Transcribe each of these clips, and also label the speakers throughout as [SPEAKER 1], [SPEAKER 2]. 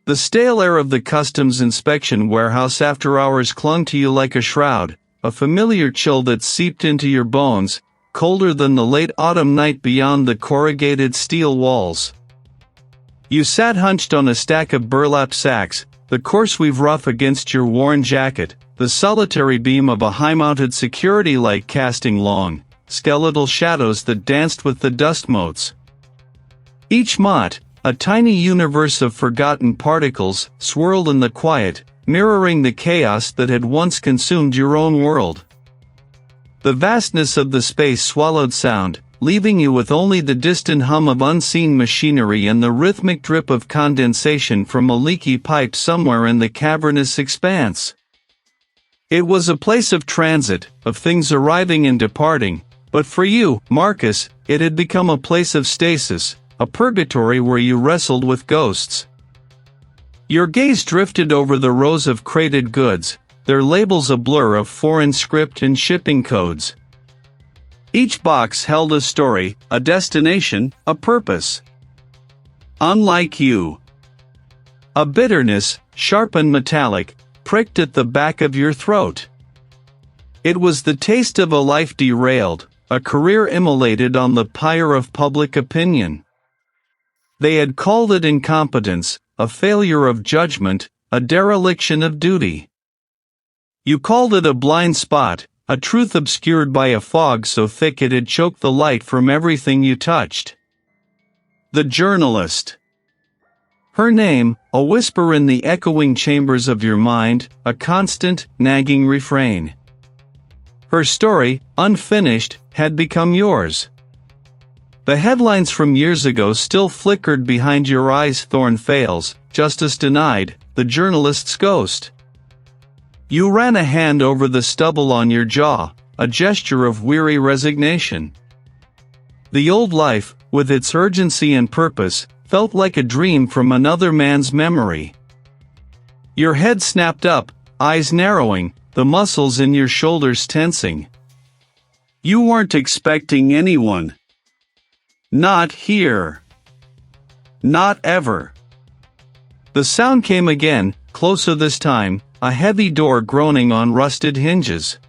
[SPEAKER 1] The stale air of the customs inspection warehouse after hours clung to you like a shroud, a familiar chill that seeped into your bones, colder than the late autumn night beyond the corrugated steel walls. You sat hunched on a stack of burlap sacks, the coarse weave rough against your worn jacket, the solitary beam of a high-mounted security light casting long, skeletal shadows that danced with the dust motes. Each mote, a tiny universe of forgotten particles, swirled in the quiet, mirroring the chaos that had once consumed your own world. The vastness of the space swallowed sound, leaving you with only the distant hum of unseen machinery and the rhythmic drip of condensation from a leaky pipe somewhere in the cavernous expanse. It was a place of transit, of things arriving and departing, but for you, Marcus, it had become a place of stasis, a purgatory where you wrestled with ghosts. Your gaze drifted over the rows of crated goods, their labels a blur of foreign script and shipping codes. Each box held a story, a destination, a purpose. Unlike you. A bitterness, sharp and metallic, pricked at the back of your throat. It was the taste of a life derailed, a career immolated on the pyre of public opinion. They had called it incompetence, a failure of judgment, a dereliction of duty. You called it a blind spot, a truth obscured by a fog so thick it had choked the light from everything you touched. The journalist. Her name, a whisper in the echoing chambers of your mind, a constant, nagging refrain. Her story, unfinished, had become yours. The headlines from years ago still flickered behind your eyes. Thorn fails, justice denied, the journalist's ghost. You ran a hand over the stubble on your jaw, a gesture of weary resignation. The old life, with its urgency and purpose, felt like a dream from another man's memory. Your head snapped up, eyes narrowing, the muscles in your shoulders tensing. You weren't expecting anyone. Not here. Not ever. The sound came again, closer this time, a heavy door groaning on rusted hinges.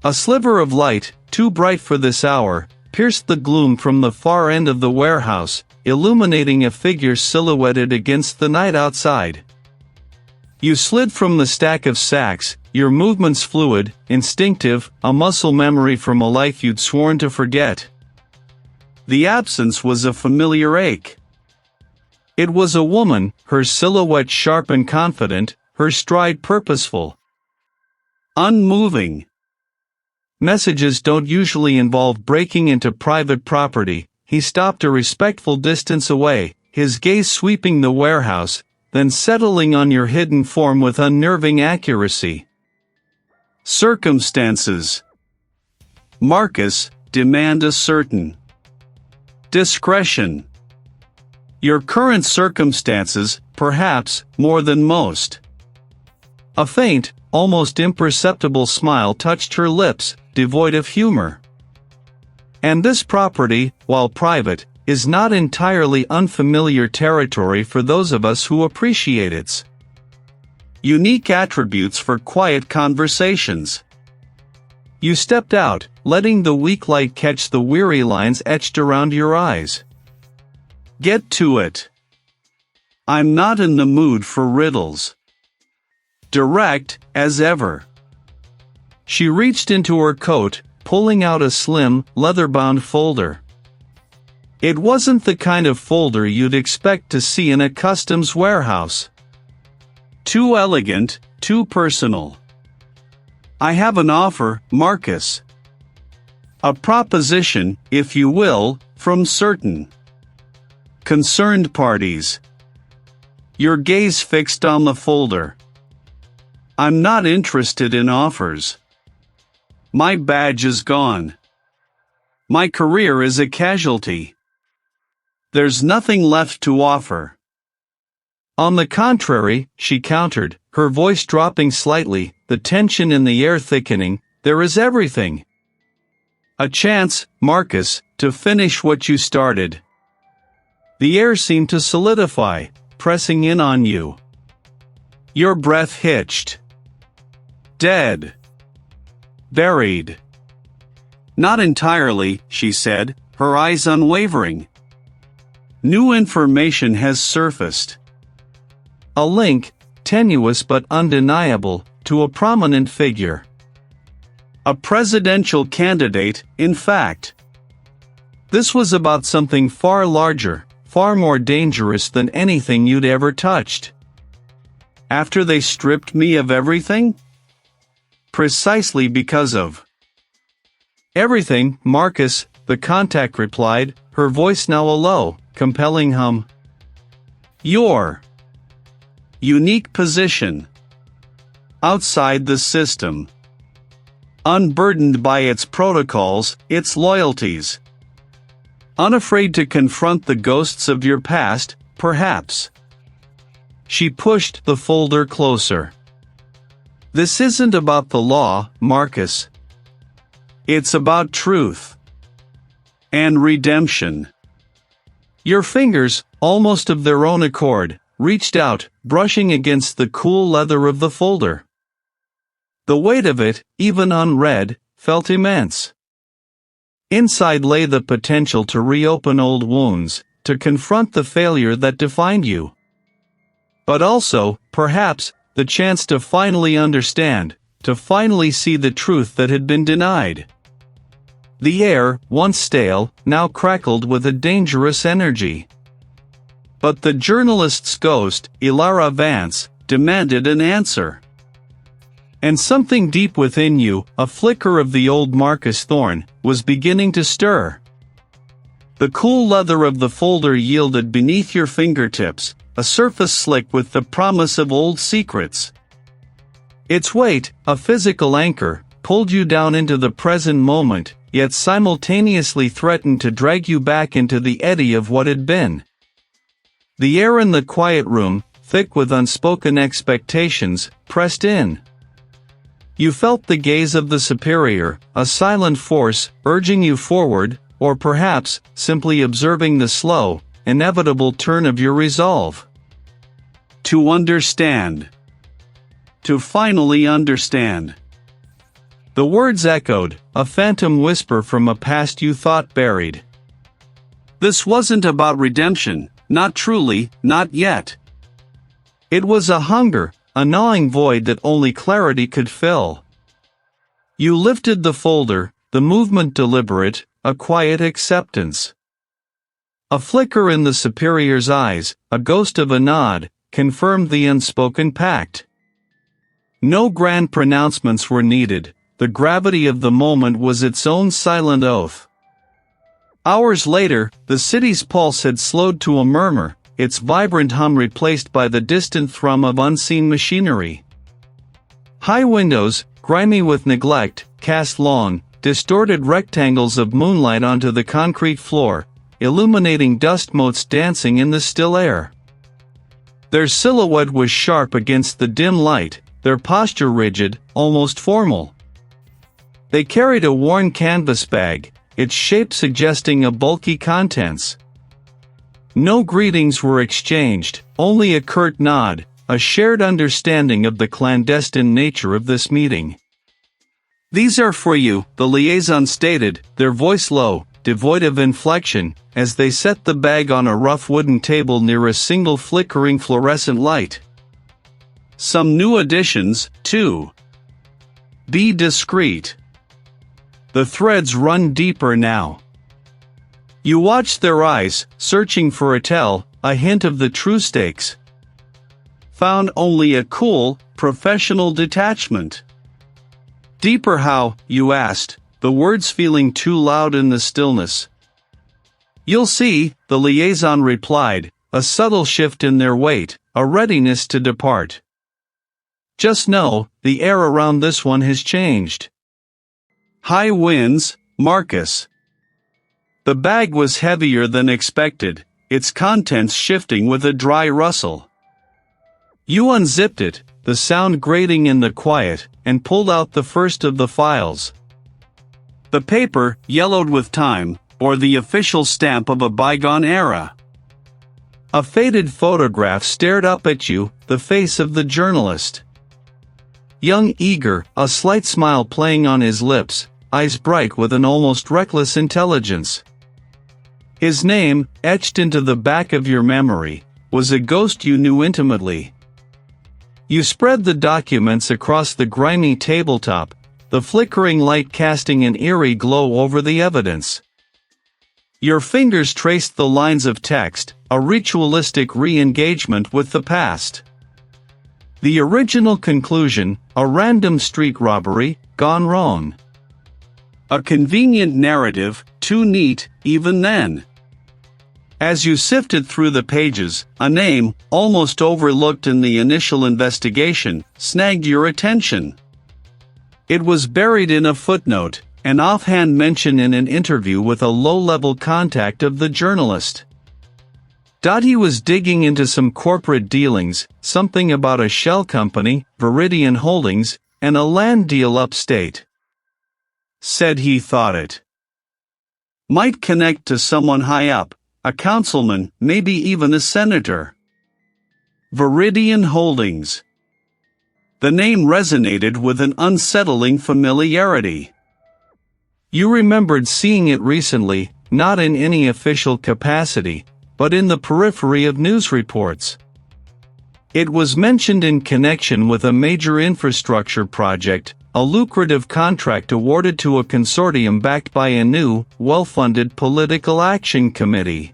[SPEAKER 1] A sliver of light, too bright for this hour, pierced the gloom from the far end of the warehouse, illuminating a figure silhouetted against the night outside. You slid from the stack of sacks, your movements fluid, instinctive, a muscle memory from a life you'd sworn to forget. The absence was a familiar ache. It was a woman, her silhouette sharp and confident, her stride purposeful. Unmoving. Messages don't usually involve breaking into private property. He stopped a respectful distance away, his gaze sweeping the warehouse, then settling on your hidden form with unnerving accuracy. Circumstances. Marcus, demand a certain discretion. Your current circumstances, perhaps, more than most. A faint, almost imperceptible smile touched her lips, devoid of humor. And this property, while private, is not entirely unfamiliar territory for those of us who appreciate its unique attributes for quiet conversations. You stepped out, letting the weak light catch the weary lines etched around your eyes. Get to it. I'm not in the mood for riddles. Direct, as ever. She reached into her coat, pulling out a slim, leather-bound folder. It wasn't the kind of folder you'd expect to see in a customs warehouse. Too elegant, too personal. I have an offer, Marcus. A proposition, if you will, from certain concerned parties. Your gaze fixed on the folder. I'm not interested in offers. My badge is gone. My career is a casualty. There's nothing left to offer. On the contrary, she countered, her voice dropping slightly, the tension in the air thickening, there is everything. A chance, Marcus, to finish what you started. The air seemed to solidify, pressing in on you. Your breath hitched. Dead. Buried.
[SPEAKER 2] Not entirely, she said, her eyes unwavering. New information has surfaced.
[SPEAKER 1] A link, tenuous but undeniable, to a prominent figure.
[SPEAKER 2] A presidential candidate, in fact.
[SPEAKER 1] This was about something far larger, far more dangerous than anything you'd ever touched.
[SPEAKER 2] After they stripped me of everything? Precisely because of
[SPEAKER 1] everything, Marcus, the contact replied, her voice now a low, compelling hum.
[SPEAKER 2] Your unique position outside the system, unburdened by its protocols, its loyalties, unafraid to confront the ghosts of your past, perhaps.
[SPEAKER 1] She pushed the folder closer. This isn't about the law, Marcus.
[SPEAKER 2] It's about truth. And redemption.
[SPEAKER 1] Your fingers, almost of their own accord, reached out, brushing against the cool leather of the folder. The weight of it, even unread, felt immense. Inside lay the potential to reopen old wounds, to confront the failure that defined you. But also, perhaps, the chance to finally understand, to finally see the truth that had been denied. The air, once stale, now crackled with a dangerous energy. But the journalist's ghost, Ilara Vance, demanded an answer. And something deep within you, a flicker of the old Marcus Thorne, was beginning to stir. The cool leather of the folder yielded beneath your fingertips, a surface slick with the promise of old secrets. Its weight, a physical anchor, pulled you down into the present moment, yet simultaneously threatened to drag you back into the eddy of what had been. The air in the quiet room, thick with unspoken expectations, pressed in. You felt the gaze of the superior, a silent force, urging you forward, or perhaps, simply observing the slow, inevitable turn of your resolve.
[SPEAKER 2] To understand. To finally understand.
[SPEAKER 1] The words echoed, a phantom whisper from a past you thought buried.
[SPEAKER 2] This wasn't about redemption, not truly, not yet.
[SPEAKER 1] It was a hunger, a gnawing void that only clarity could fill. You lifted the folder, the movement deliberate, a quiet acceptance. A flicker in the superior's eyes, a ghost of a nod, confirmed the unspoken pact. No grand pronouncements were needed, the gravity of the moment was its own silent oath. Hours later, the city's pulse had slowed to a murmur, its vibrant hum replaced by the distant thrum of unseen machinery. High windows, grimy with neglect, cast long, distorted rectangles of moonlight onto the concrete floor, illuminating dust motes dancing in the still air. Their silhouette was sharp against the dim light, their posture rigid, almost formal. They carried a worn canvas bag, its shape suggesting a bulky contents. No greetings were exchanged, only a curt nod, a shared understanding of the clandestine nature of this meeting.
[SPEAKER 2] "These are for you," the liaison stated, their voice low, devoid of inflection, as they set the bag on a rough wooden table near a single flickering fluorescent light. "Some new additions, too. Be discreet. The threads run deeper now." You watched their eyes, searching for a tell, a hint of the true stakes. Found only a cool, professional detachment. "Deeper how?" you asked, the words feeling too loud in the stillness. "You'll see," the liaison replied, a subtle shift in their weight, a readiness to depart. "Just know, the air around this one has changed. High winds, Marcus." The bag was heavier than expected, its contents shifting with a dry rustle. You unzipped it, the sound grating in the quiet, and pulled out the first of the files. The paper, yellowed with time, bore the official stamp of a bygone era.
[SPEAKER 1] A faded photograph stared up at you, the face of the journalist. Young, eager, a slight smile playing on his lips, eyes bright with an almost reckless intelligence. His name, etched into the back of your memory, was a ghost you knew intimately. You spread the documents across the grimy tabletop, the flickering light casting an eerie glow over the evidence. Your fingers traced the lines of text, a ritualistic re-engagement with the past. The original conclusion, a random street robbery, gone wrong. A convenient narrative, too neat, even then. As you sifted through the pages, a name, almost overlooked in the initial investigation, snagged your attention. It was buried in a footnote, an offhand mention in an interview with a low-level contact of the journalist. He was digging into some corporate dealings, something about a shell company, Viridian Holdings, and a land deal upstate. Said he thought it might connect to someone high up, a councilman, maybe even a senator. Viridian Holdings. The name resonated with an unsettling familiarity. You remembered seeing it recently, not in any official capacity, but in the periphery of news reports. It was mentioned in connection with a major infrastructure project, a lucrative contract awarded to a consortium backed by a new, well-funded political action committee.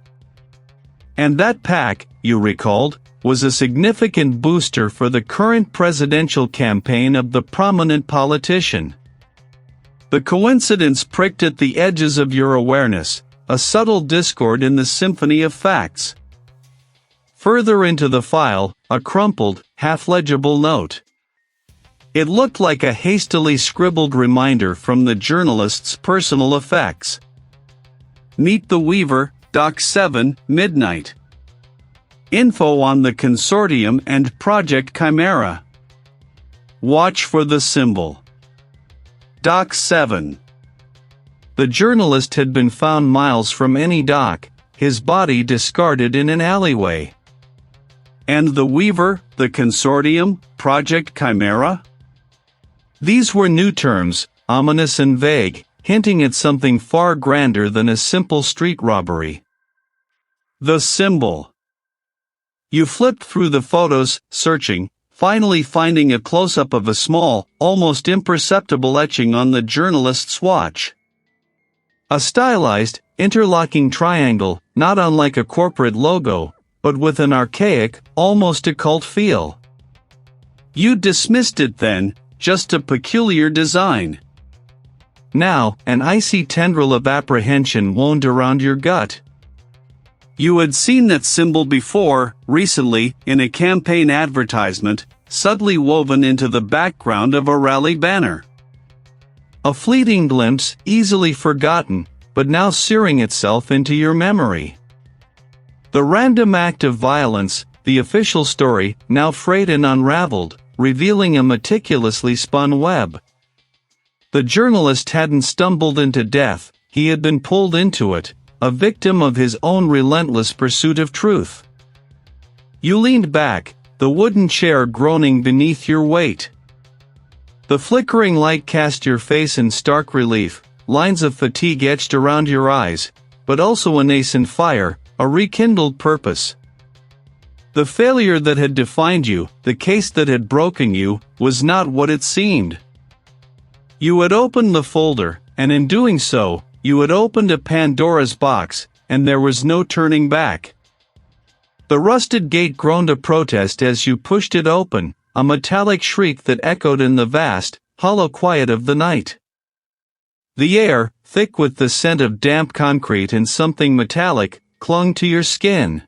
[SPEAKER 1] And that PAC, you recalled, was a significant booster for the current presidential campaign of the prominent politician. The coincidence pricked at the edges of your awareness, a subtle discord in the symphony of facts. Further into the file, a crumpled, half-legible note. It looked like a hastily scribbled reminder from the journalist's personal effects. Meet the Weaver, Dock 7, midnight. Info on the consortium and Project Chimera. Watch for the symbol. Dock 7. The journalist had been found miles from any dock, his body discarded in an alleyway. And the Weaver, the consortium, Project Chimera? These were new terms, ominous and vague, hinting at something far grander than a simple street robbery. The symbol. You flipped through the photos, searching, finally finding a close-up of a small, almost imperceptible etching on the journalist's watch. A stylized, interlocking triangle, not unlike a corporate logo, but with an archaic, almost occult feel. You dismissed it then, just a peculiar design. Now, an icy tendril of apprehension wound around your gut. You had seen that symbol before, recently, in a campaign advertisement, subtly woven into the background of a rally banner. A fleeting glimpse, easily forgotten, but now searing itself into your memory. The random act of violence, the official story, now frayed and unraveled, revealing a meticulously spun web. The journalist hadn't stumbled into death, he had been pulled into it, a victim of his own relentless pursuit of truth. You leaned back, the wooden chair groaning beneath your weight. The flickering light cast your face in stark relief, lines of fatigue etched around your eyes, but also a nascent fire, a rekindled purpose. The failure that had defined you, the case that had broken you, was not what it seemed. You had opened the folder, and in doing so, you had opened a Pandora's box, and there was no turning back. The rusted gate groaned a protest as you pushed it open, a metallic shriek that echoed in the vast, hollow quiet of the night. The air, thick with the scent of damp concrete and something metallic, clung to your skin.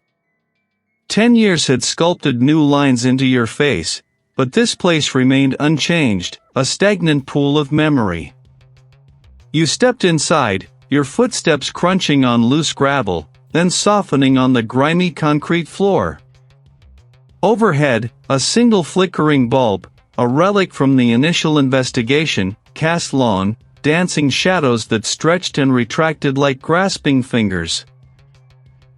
[SPEAKER 1] 10 years had sculpted new lines into your face, but this place remained unchanged, a stagnant pool of memory. You stepped inside, your footsteps crunching on loose gravel, then softening on the grimy concrete floor. Overhead, a single flickering bulb, a relic from the initial investigation, cast long, dancing shadows that stretched and retracted like grasping fingers.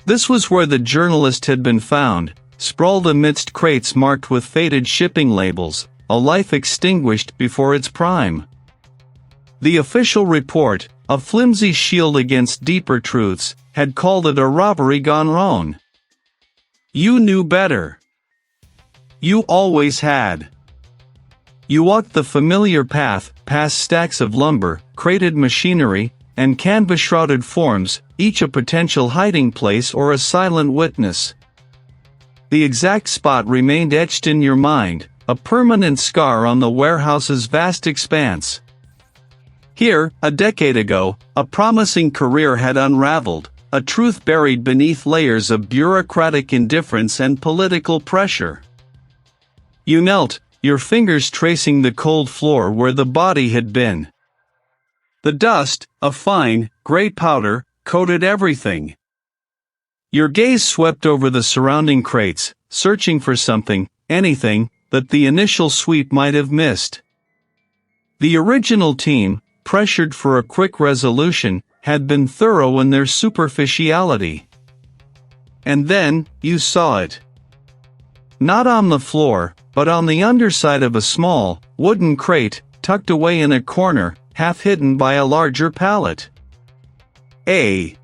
[SPEAKER 1] This was where the journalist had been found, sprawled amidst crates marked with faded shipping labels, a life extinguished before its prime. The official report, a flimsy shield against deeper truths, had called it a robbery gone wrong. You knew better. You always had. You walked the familiar path, past stacks of lumber, crated machinery, and canvas-shrouded forms, each a potential hiding place or a silent witness. The exact spot remained etched in your mind, a permanent scar on the warehouse's vast expanse. Here, a decade ago, a promising career had unraveled, a truth buried beneath layers of bureaucratic indifference and political pressure. You knelt, your fingers tracing the cold floor where the body had been. The dust, a fine, gray powder, coated everything. Your gaze swept over the surrounding crates, searching for something, anything, that the initial sweep might have missed. The original team, pressured for a quick resolution, had been thorough in their superficiality. And then, you saw it. Not on the floor, but on the underside of a small, wooden crate, tucked away in a corner, half hidden by a larger pallet. A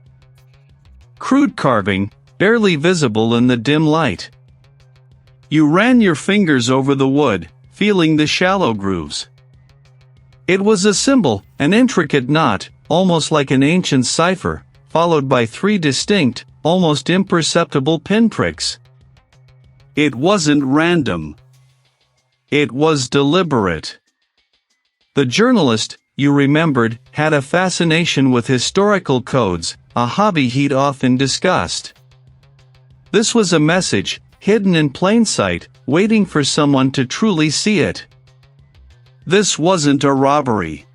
[SPEAKER 1] crude carving, barely visible in the dim light. You ran your fingers over the wood, feeling the shallow grooves. It was a symbol, an intricate knot, almost like an ancient cipher, followed by 3 distinct, almost imperceptible pinpricks. It wasn't random. It was deliberate. The journalist, you remembered, had a fascination with historical codes, a hobby he'd often discussed. This was a message, hidden in plain sight, waiting for someone to truly see it. This wasn't a robbery.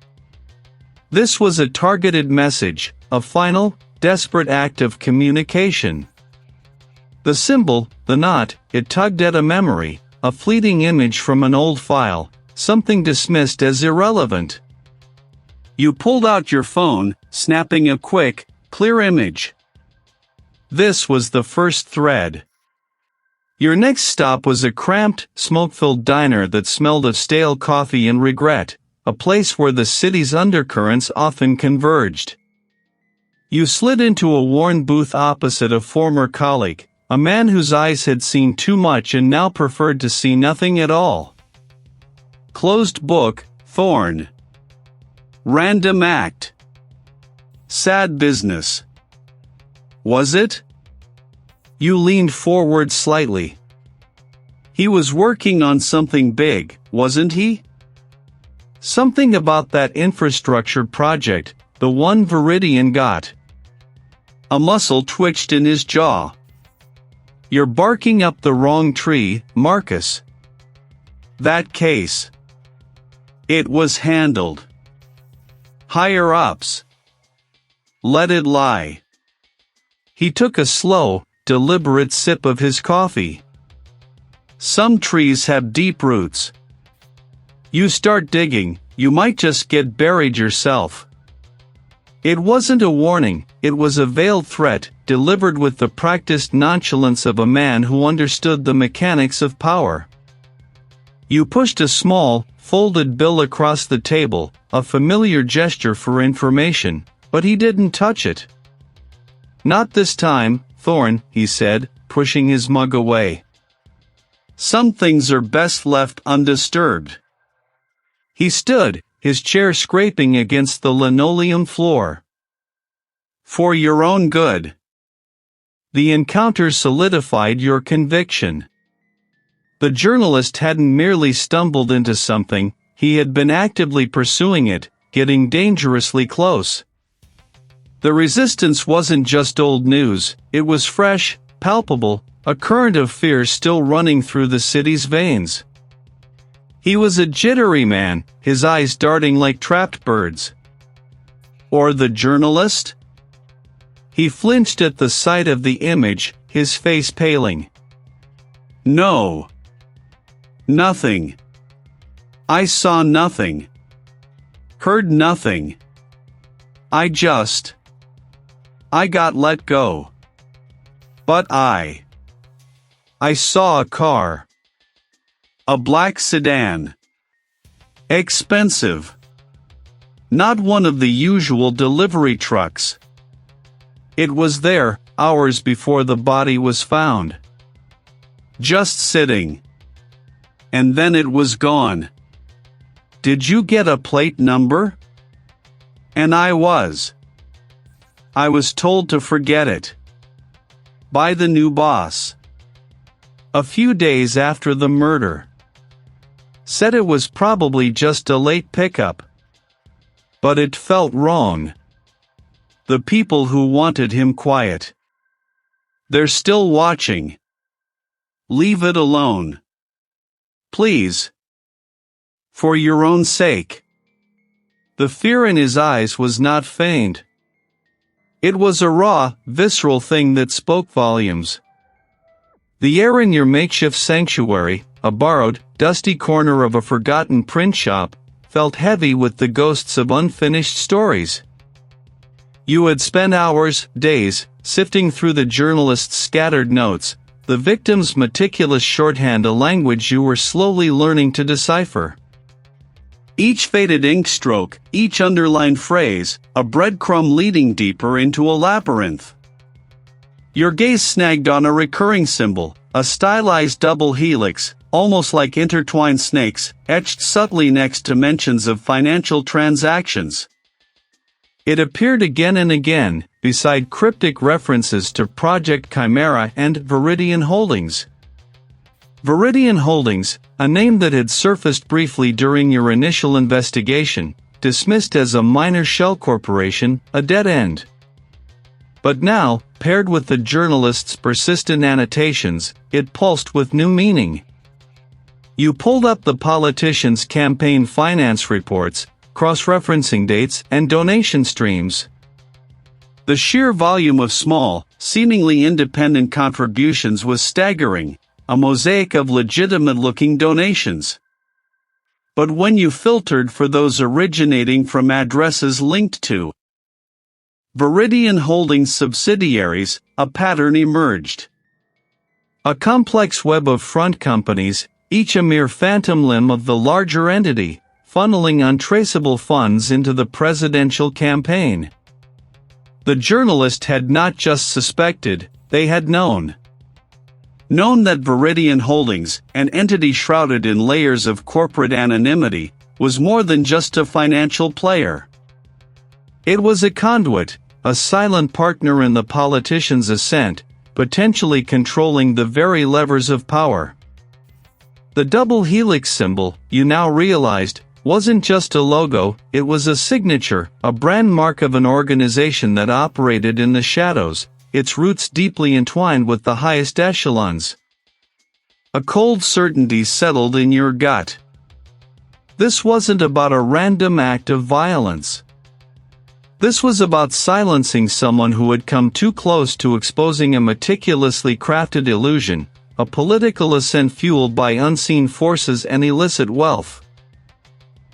[SPEAKER 1] This was a targeted message, a final, desperate act of communication. The symbol, the knot, it tugged at a memory, a fleeting image from an old file, something dismissed as irrelevant. You pulled out your phone, snapping a quick, clear image. This was the first thread. Your next stop was a cramped, smoke-filled diner that smelled of stale coffee and regret, a place where the city's undercurrents often converged. You slid into a worn booth opposite a former colleague, a man whose eyes had seen too much and now preferred to see nothing at all. Closed book, Thorn. Random act. Sad business. Was it? You leaned forward slightly. He was working on something big, wasn't he? Something about that infrastructure project, the one Viridian got. A muscle twitched in his jaw. You're barking up the wrong tree, Marcus. That case. It was handled. Higher ups. Let it lie. He took a slow, deliberate sip of his coffee. Some trees have deep roots. You start digging, you might just get buried yourself. It wasn't a warning, it was a veiled threat, delivered with the practiced nonchalance of a man who understood the mechanics of power. You pushed a small, folded bill across the table, a familiar gesture for information, but he didn't touch it. Not this time, Thorn, he said, pushing his mug away. Some things are best left undisturbed. He stood, his chair scraping against the linoleum floor. For your own good. The encounter solidified your conviction. The journalist hadn't merely stumbled into something, he had been actively pursuing it, getting dangerously close. The resistance wasn't just old news, it was fresh, palpable, a current of fear still running through the city's veins. He was a jittery man, his eyes darting like trapped birds. Or the journalist? He flinched at the sight of the image, his face paling. No. Nothing. I saw nothing. Heard nothing. I got let go.
[SPEAKER 2] But I saw a car. A black sedan. Expensive. Not one of the usual delivery trucks. It was there, hours before the body was found. Just sitting. And then it was gone. Did you get a plate number? And I was told to forget it. By the new boss. A few days after the murder. Said it was probably just a late pickup. But it felt wrong. The people who wanted him quiet. They're still watching. Leave it alone. Please. For your own sake. The fear in his eyes was not feigned. It was a raw, visceral thing that spoke volumes. The air in your makeshift sanctuary, a borrowed, dusty corner of a forgotten print shop, felt heavy with the ghosts of unfinished stories. You had spent hours, days, sifting through the journalist's scattered notes, the victim's meticulous shorthand, a language you were slowly learning to decipher. Each faded ink stroke, each underlined phrase, a breadcrumb leading deeper into a labyrinth. Your gaze snagged on a recurring symbol, a stylized double helix, almost like intertwined snakes, etched subtly next to mentions of financial transactions. It appeared again and again, beside cryptic references to Project Chimera and Viridian Holdings. Viridian Holdings, a name that had surfaced briefly during your initial investigation, dismissed as a minor shell corporation, a dead end. But now, paired with the journalist's persistent annotations, it pulsed with new meaning. You pulled up the politicians' campaign finance reports, cross-referencing dates and donation streams. The sheer volume of small, seemingly independent contributions was staggering, a mosaic of legitimate-looking donations. But when you filtered for those originating from addresses linked to Viridian Holdings subsidiaries, a pattern emerged. A complex web of front companies, each a mere phantom limb of the larger entity, funneling untraceable funds into the presidential campaign. The journalist had not just suspected, they had known. Known that Viridian Holdings, an entity shrouded in layers of corporate anonymity, was more than just a financial player. It was a conduit, a silent partner in the politician's ascent, potentially controlling the very levers of power. The double helix symbol, you now realized, wasn't just a logo, it was a signature, a brand mark of an organization that operated in the shadows, its roots deeply entwined with the highest echelons. A cold certainty settled in your gut. This wasn't about a random act of violence. This was about silencing someone who had come too close to exposing a meticulously crafted illusion, a political ascent fueled by unseen forces and illicit wealth.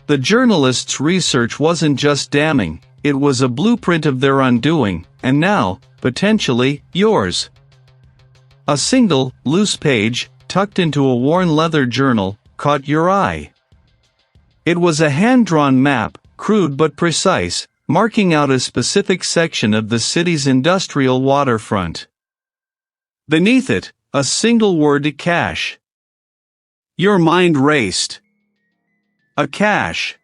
[SPEAKER 2] The journalist's research wasn't just damning, it was a blueprint of their undoing, and now, potentially, yours. A single, loose page, tucked into a worn leather journal, caught your eye. It was a hand-drawn map, crude but precise, marking out a specific section of the city's industrial waterfront. Beneath it, a single word: cache. Your mind raced. A cache.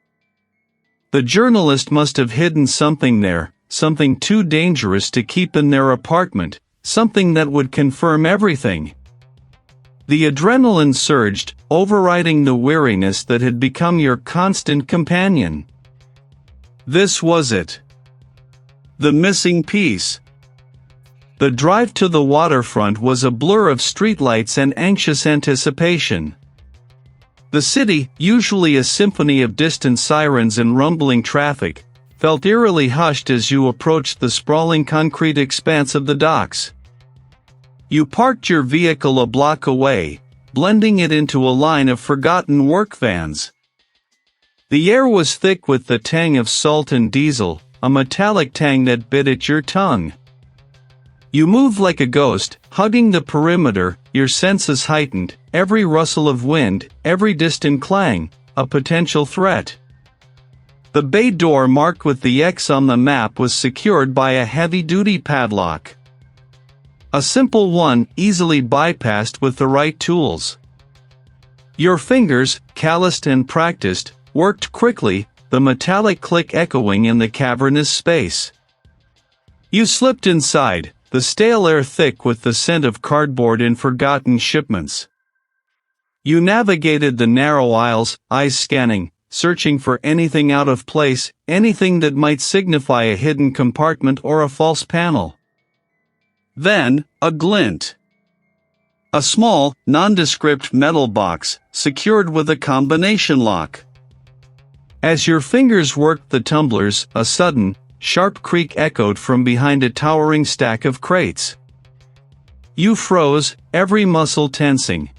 [SPEAKER 2] The journalist must have hidden something there, something too dangerous to keep in their apartment, something that would confirm everything. The adrenaline surged, overriding the weariness that had become your constant companion. This was it. The missing piece. The drive to the waterfront was a blur of streetlights and anxious anticipation. The city, usually a symphony of distant sirens and rumbling traffic, felt eerily hushed as you approached the sprawling concrete expanse of the docks. You parked your vehicle a block away, blending it into a line of forgotten work vans. The air was thick with the tang of salt and diesel, a metallic tang that bit at your tongue.
[SPEAKER 1] You moved like a ghost, hugging the perimeter, your senses heightened, every rustle of wind, every distant clang, a potential threat. The bay door marked with the X on the map was secured by a heavy-duty padlock. A simple one, easily bypassed with the right tools. Your fingers, calloused and practiced, worked quickly, the metallic click echoing in the cavernous space. You slipped inside, the stale air thick with the scent of cardboard and forgotten shipments. You navigated the narrow aisles, eyes scanning, searching for anything out of place, anything that might signify a hidden compartment or a false panel. Then, a glint. A small, nondescript metal box, secured with a combination lock. As your fingers worked the tumblers, a sudden, sharp creak echoed from behind a towering stack of crates. You froze, every muscle tensing.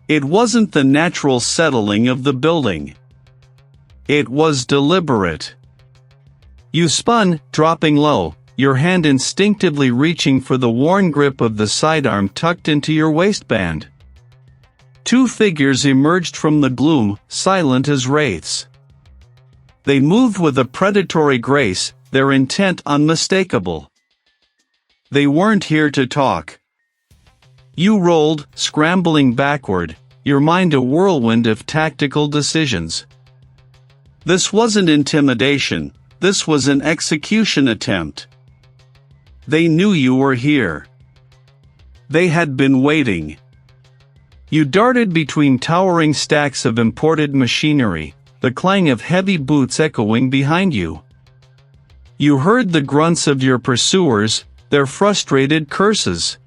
[SPEAKER 1] It wasn't the natural settling of the building. It was deliberate. You spun, dropping low, your hand instinctively reaching for the worn grip of the sidearm tucked into your waistband. Two figures emerged from the gloom, silent as wraiths. They moved with a predatory grace, their intent unmistakable. They weren't here to talk. You rolled, scrambling backward, your mind a whirlwind of tactical decisions. This wasn't intimidation, this was an execution attempt. They knew you were here. They had been waiting. You darted between towering stacks of imported machinery, the clang of heavy boots echoing behind you. You heard the grunts of your pursuers, their frustrated curses.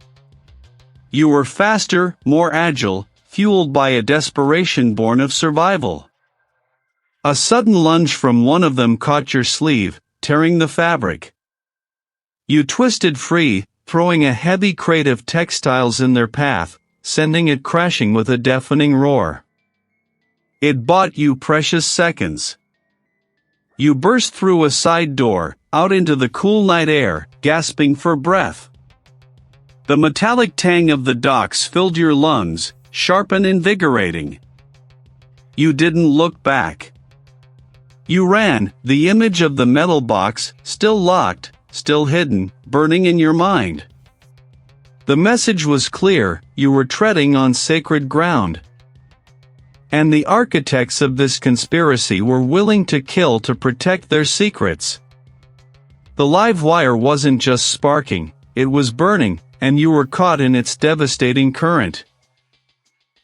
[SPEAKER 1] You were faster, more agile, fueled by a desperation born of survival. A sudden lunge from one of them caught your sleeve, tearing the fabric. You twisted free, throwing a heavy crate of textiles in their path, sending it crashing with a deafening roar. It bought you precious seconds. You burst through a side door, out into the cool night air, gasping for breath. The metallic tang of the docks filled your lungs, sharp and invigorating. You didn't look back. You ran, the image of the metal box, still locked, still hidden, burning in your mind. The message was clear, you were treading on sacred ground. And the architects of this conspiracy were willing to kill to protect their secrets. The live wire wasn't just sparking, it was burning, and you were caught in its devastating current.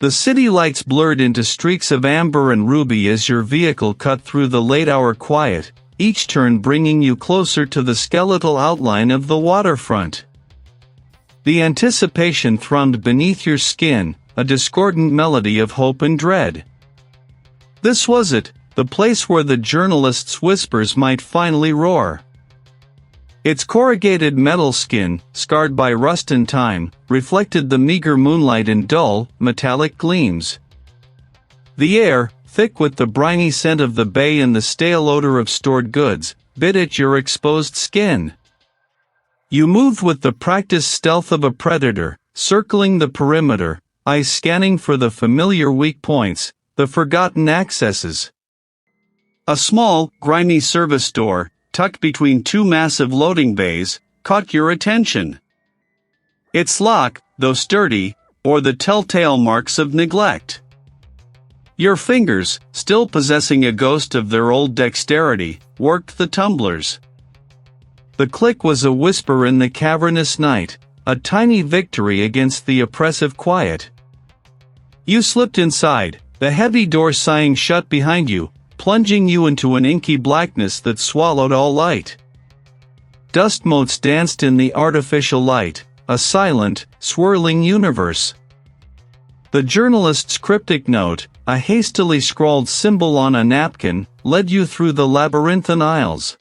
[SPEAKER 1] The city lights blurred into streaks of amber and ruby as your vehicle cut through the late-hour quiet, each turn bringing you closer to the skeletal outline of the waterfront. The anticipation thrummed beneath your skin, a discordant melody of hope and dread. This was it, the place where the journalist's whispers might finally roar. Its corrugated metal skin, scarred by rust and time, reflected the meager moonlight in dull, metallic gleams. The air, thick with the briny scent of the bay and the stale odor of stored goods, bit at your exposed skin. You moved with the practiced stealth of a predator, circling the perimeter, eyes scanning for the familiar weak points, the forgotten accesses. A small, grimy service door, tucked between two massive loading bays, caught your attention. Its lock, though sturdy, bore the telltale marks of neglect. Your fingers, still possessing a ghost of their old dexterity, worked the tumblers. The click was a whisper in the cavernous night, a tiny victory against the oppressive quiet. You slipped inside, the heavy door sighing shut behind you, plunging you into an inky blackness that swallowed all light. Dust motes danced in the artificial light, a silent, swirling universe. The journalist's cryptic note, a hastily scrawled symbol on a napkin, led you through the labyrinthine aisles.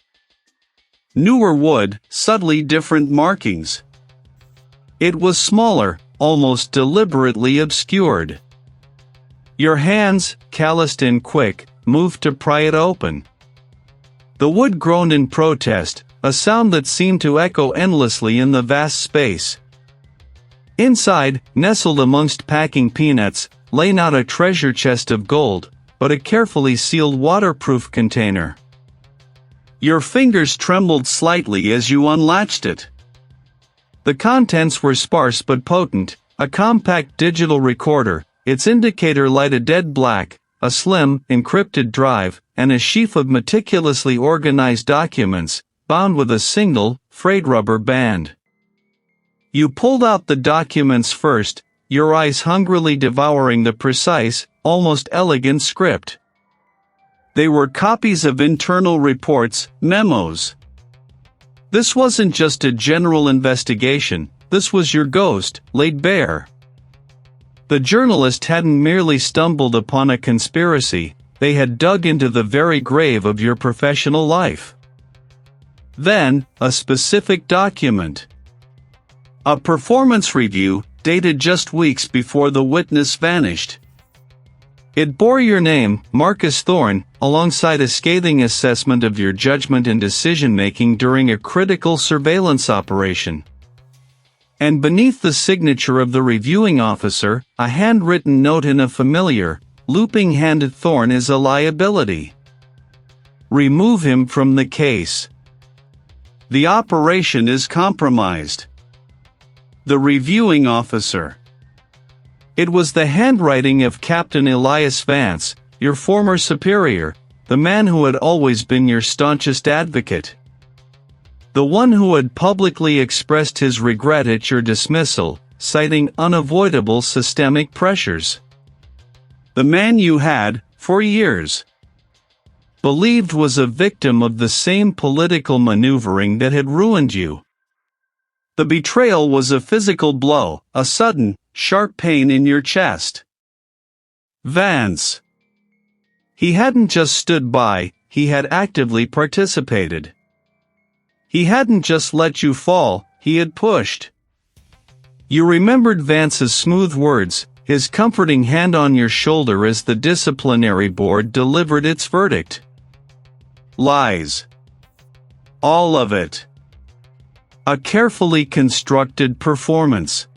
[SPEAKER 1] Newer wood, subtly different markings. It was smaller, almost deliberately obscured. Your hands, calloused and quick, moved to pry it open. The wood groaned in protest, a sound that seemed to echo endlessly in the vast space. Inside, nestled amongst packing peanuts, lay not a treasure chest of gold, but a carefully sealed waterproof container. Your fingers trembled slightly as you unlatched it. The contents were sparse but potent: a compact digital recorder, its indicator light a dead black, a slim, encrypted drive, and a sheaf of meticulously organized documents, bound with a single, frayed rubber band. You pulled out the documents first, your eyes hungrily devouring the precise, almost elegant script. They were copies of internal reports, memos. This wasn't just a general investigation, this was your ghost, laid bare. The journalist hadn't merely stumbled upon a conspiracy, they had dug into the very grave of your professional life. Then, a specific document. A performance review, dated just weeks before the witness vanished. It bore your name, Marcus Thorne, alongside a scathing assessment of your judgment and decision-making during a critical surveillance operation. And beneath the signature of the reviewing officer, a handwritten note in a familiar, looping hand: Thorne is a liability. Remove him from the case. The operation is compromised. The reviewing officer. It was the handwriting of Captain Elias Vance, your former superior, the man who had always been your staunchest advocate. The one who had publicly expressed his regret at your dismissal, citing unavoidable systemic pressures. The man you had, for years, believed was a victim of the same political maneuvering that had ruined you. The betrayal was a physical blow, a sudden, sharp pain in your chest. Vance. He hadn't just stood by, he had actively participated. He hadn't just let you fall, he had pushed. You remembered Vance's smooth words, his comforting hand on your shoulder as the disciplinary board delivered its verdict. Lies. All of it. A carefully constructed performance.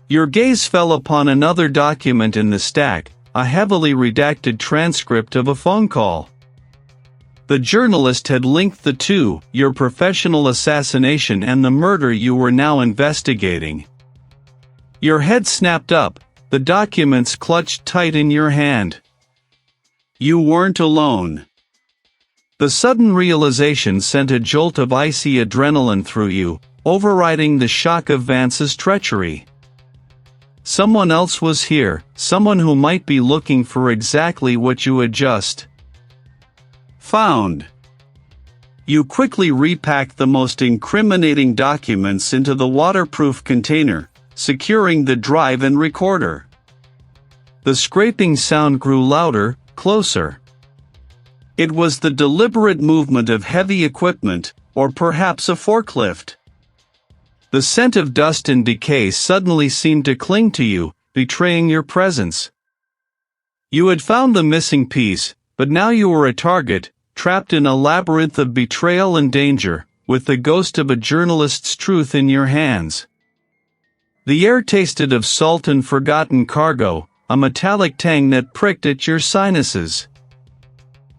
[SPEAKER 1] Your gaze fell upon another document in the stack, a heavily redacted transcript of a phone call. The journalist had linked the two, your professional assassination and the murder you were now investigating. Your head snapped up, the documents clutched tight in your hand. You weren't alone. The sudden realization sent a jolt of icy adrenaline through you, overriding the shock of Vance's treachery. Someone else was here, someone who might be looking for exactly what you had just found. You quickly repacked the most incriminating documents into the waterproof container, securing the drive and recorder. The scraping sound grew louder, closer. It was the deliberate movement of heavy equipment, or perhaps a forklift. The scent of dust and decay suddenly seemed to cling to you, betraying your presence. You had found the missing piece, but now you were a target, trapped in a labyrinth of betrayal and danger, with the ghost of a journalist's truth in your hands. The air tasted of salt and forgotten cargo, a metallic tang that pricked at your sinuses.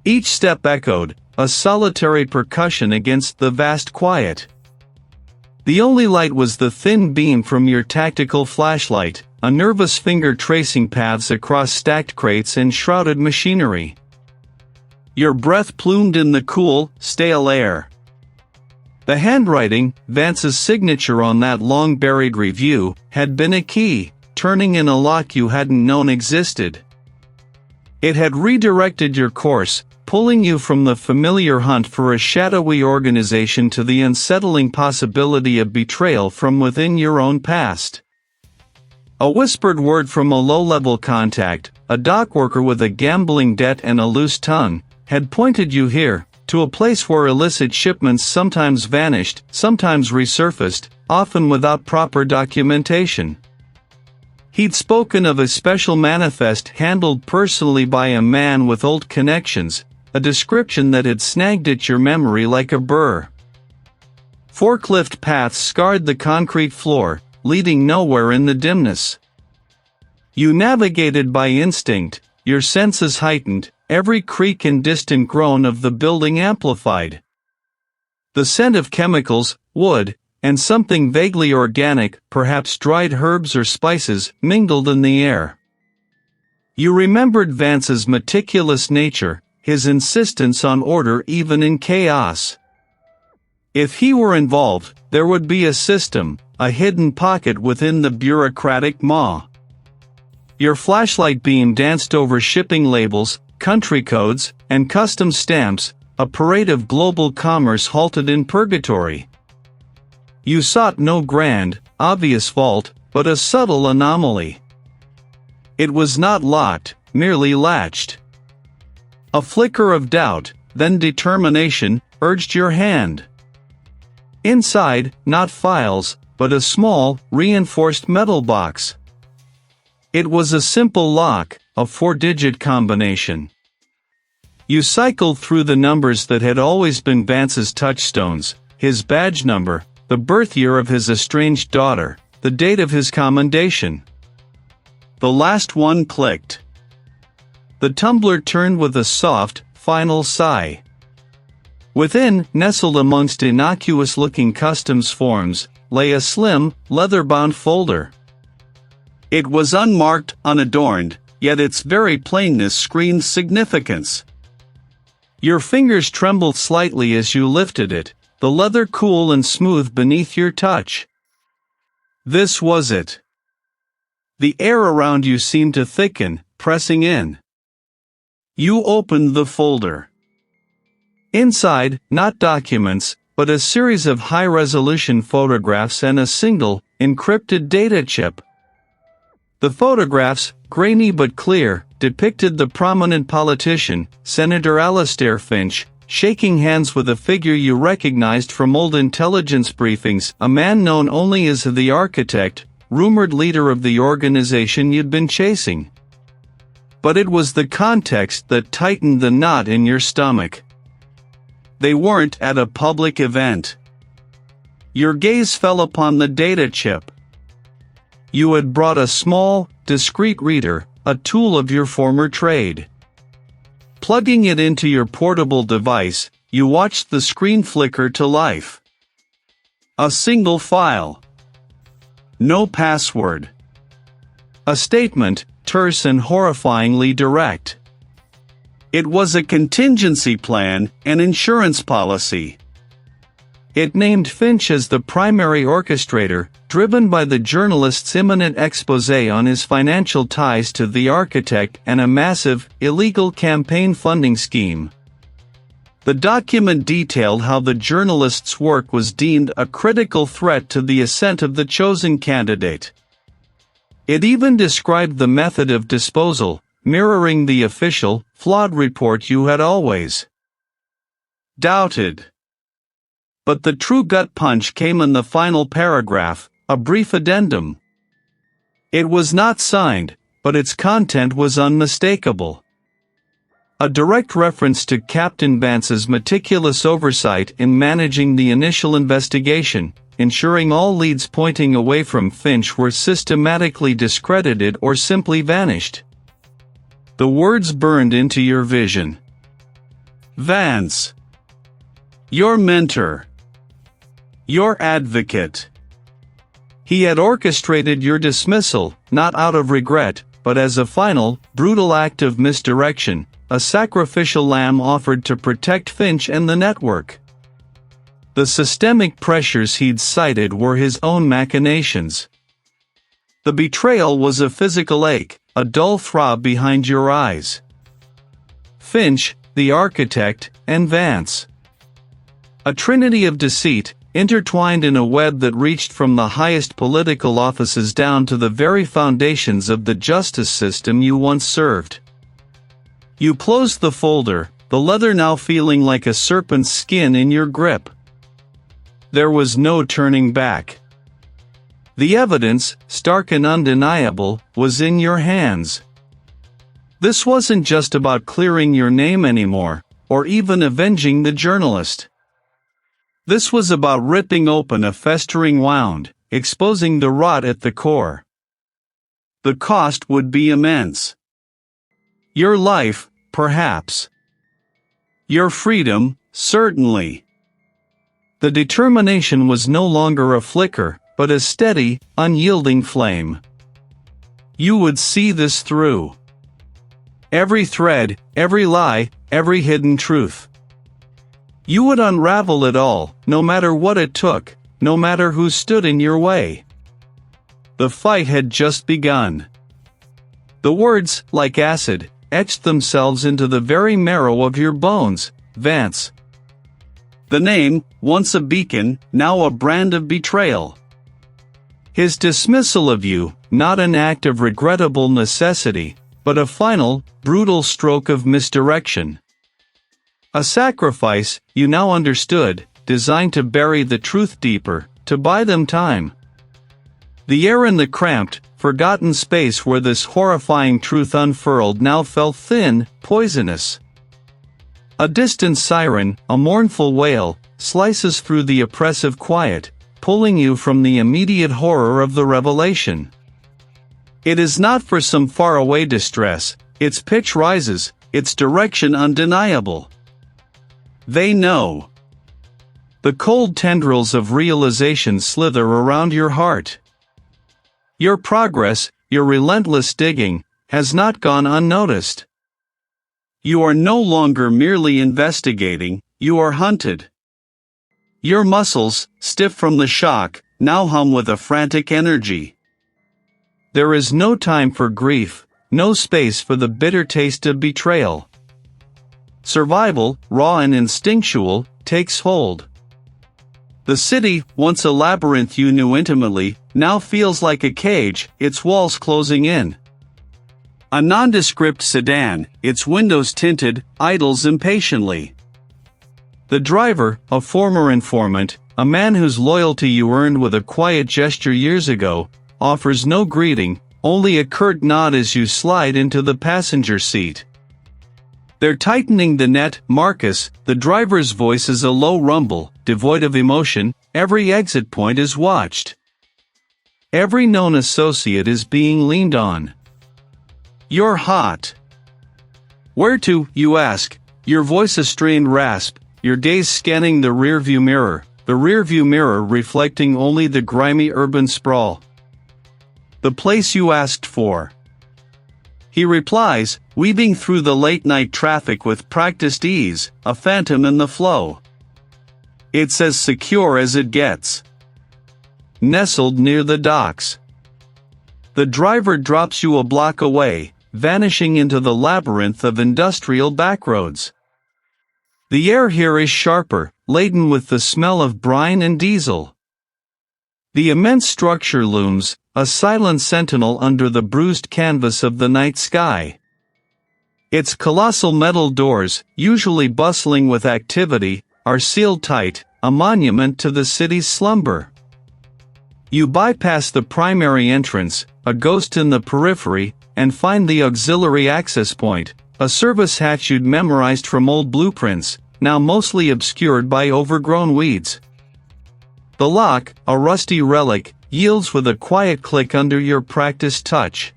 [SPEAKER 1] Each step echoed, a solitary percussion against the vast quiet. The only light was the thin beam from your tactical flashlight, a nervous finger tracing paths across stacked crates and shrouded machinery. Your breath plumed in the cool, stale air. The handwriting, Vance's signature on that long-buried review, had been a key, turning in a lock you hadn't known existed. It had redirected your course, pulling you from the familiar hunt for a shadowy organization to the unsettling possibility of betrayal from within your own past. A whispered word from a low-level contact, a dock worker with a gambling debt and a loose tongue, had pointed you here, to a place where illicit shipments sometimes vanished, sometimes resurfaced, often without proper documentation. He'd spoken of a special manifest handled personally by a man with old connections, a description that had snagged at your memory like a burr. Forklift paths scarred the concrete floor, leading nowhere in the dimness. You navigated by instinct, your senses heightened, every creak and distant groan of the building amplified. The scent of chemicals, wood, and something vaguely organic, perhaps dried herbs or spices, mingled in the air. You remembered Vance's meticulous nature, his insistence on order even in chaos. If he were involved, there would be a system, a hidden pocket within the bureaucratic maw. Your flashlight beam danced over shipping labels, country codes, and customs stamps, a parade of global commerce halted in purgatory. You sought no grand, obvious fault, but a subtle anomaly. It was not locked, merely latched. A flicker of doubt, then determination, urged your hand. Inside, not files, but a small, reinforced metal box. It was a simple lock, a 4-digit combination. You cycled through the numbers that had always been Vance's touchstones, his badge number, the birth year of his estranged daughter, the date of his commendation. The last one clicked. The tumbler turned with a soft, final sigh. Within, nestled amongst innocuous-looking customs forms, lay a slim, leather-bound folder. It was unmarked, unadorned, yet its very plainness screamed significance. Your fingers trembled slightly as you lifted it, the leather cool and smooth beneath your touch. This was it. The air around you seemed to thicken, pressing in. You opened the folder. Inside, not documents, but a series of high-resolution photographs and a single, encrypted data chip. The photographs, grainy but clear, depicted the prominent politician, Senator Alastair Finch, shaking hands with a figure you recognized from old intelligence briefings, a man known only as the architect, rumored leader of the organization you'd been chasing. But it was the context that tightened the knot in your stomach. They weren't at a public event. Your gaze fell upon the data chip. You had brought a small, discreet reader, a tool of your former trade. Plugging it into your portable device, you watched the screen flicker to life. A single file. No password. A statement, terse and horrifyingly direct. It was a contingency plan, an insurance policy. It named Finch as the primary orchestrator, driven by the journalist's imminent exposé on his financial ties to the architect and a massive, illegal campaign funding scheme. The document detailed how the journalist's work was deemed a critical threat to the ascent of the chosen candidate. It even described the method of disposal, mirroring the official, flawed report you had always doubted. But the true gut punch came in the final paragraph, a brief addendum. It was not signed, but its content was unmistakable. A direct reference to Captain Vance's meticulous oversight in managing the initial investigation, ensuring all leads pointing away from Finch were systematically discredited or simply vanished. The words burned into your vision. Vance. Your mentor. Your advocate. He had orchestrated your dismissal, not out of regret, but as a final, brutal act of misdirection, a sacrificial lamb offered to protect Finch and the network. The systemic pressures he'd cited were his own machinations. The betrayal was a physical ache, a dull throb behind your eyes. Finch, the architect, and Vance. A trinity of deceit, intertwined in a web that reached from the highest political offices down to the very foundations of the justice system you once served. You closed the folder, the leather now feeling like a serpent's skin in your grip. There was no turning back. The evidence, stark and undeniable, was in your hands. This wasn't just about clearing your name anymore, or even avenging the journalist. This was about ripping open a festering wound, exposing the rot at the core. The cost would be immense. Your life, perhaps. Your freedom, certainly. The determination was no longer a flicker, but a steady, unyielding flame. You would see this through. Every thread, every lie, every hidden truth. You would unravel it all, no matter what it took, no matter who stood in your way. The fight had just begun. The words, like acid, etched themselves into the very marrow of your bones, Vance. The name, once a beacon, now a brand of betrayal. His dismissal of you, not an act of regrettable necessity, but a final, brutal stroke of misdirection. A sacrifice, you now understood, designed to bury the truth deeper, to buy them time. The air in the cramped, forgotten space where this horrifying truth unfurled now felt thin, poisonous. A distant siren, a mournful wail, slices through the oppressive quiet, pulling you from the immediate horror of the revelation. It is not for some faraway distress, its pitch rises, its direction undeniable. They know. The cold tendrils of realization slither around your heart. Your progress, your relentless digging, has not gone unnoticed. You are no longer merely investigating, you are hunted. Your muscles, stiff from the shock, now hum with a frantic energy. There is no time for grief, no space for the bitter taste of betrayal. Survival, raw and instinctual, takes hold. The city, once a labyrinth you knew intimately, now feels like a cage, its walls closing in. A nondescript sedan, its windows tinted, idles impatiently. The driver, a former informant, a man whose loyalty you earned with a quiet gesture years ago, offers no greeting, only a curt nod as you slide into the passenger seat. They're tightening the net, Marcus. The driver's voice is a low rumble, devoid of emotion. Every exit point is watched. Every known associate is being leaned on. You're hot. Where to, you ask, your voice a strained rasp, your gaze scanning the rearview mirror reflecting only the grimy urban sprawl. The place you asked for. He replies, weaving through the late-night traffic with practiced ease, a phantom in the flow. It's as secure as it gets. Nestled near the docks. The driver drops you a block away, vanishing into the labyrinth of industrial backroads. The air here is sharper, laden with the smell of brine and diesel. The immense structure looms, a silent sentinel under the bruised canvas of the night sky. Its colossal metal doors, usually bustling with activity, are sealed tight, a monument to the city's slumber. You bypass the primary entrance, a ghost in the periphery, and find the auxiliary access point, a service hatch you'd memorized from old blueprints, now mostly obscured by overgrown weeds. The lock, a rusty relic, yields with a quiet click under your practiced touch.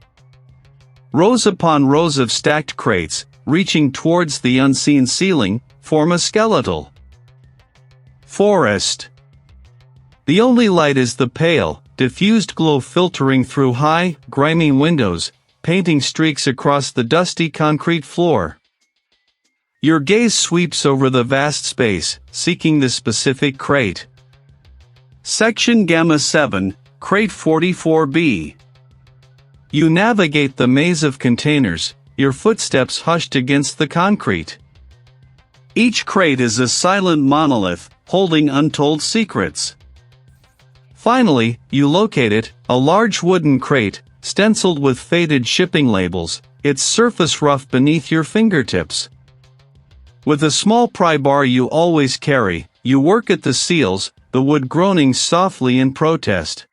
[SPEAKER 1] Rows upon rows of stacked crates, reaching towards the unseen ceiling, form a skeletal forest. The only light is the pale, diffused glow filtering through high, grimy windows, painting streaks across the dusty concrete floor. Your gaze sweeps over the vast space, seeking the specific crate. Section Gamma 7, Crate 44B. You navigate the maze of containers, your footsteps hushed against the concrete. Each crate is a silent monolith, holding untold secrets. Finally, you locate it, a large wooden crate, stenciled with faded shipping labels, its surface rough beneath your fingertips. With a small pry bar you always carry, you work at the seals, the wood groaning softly in protest.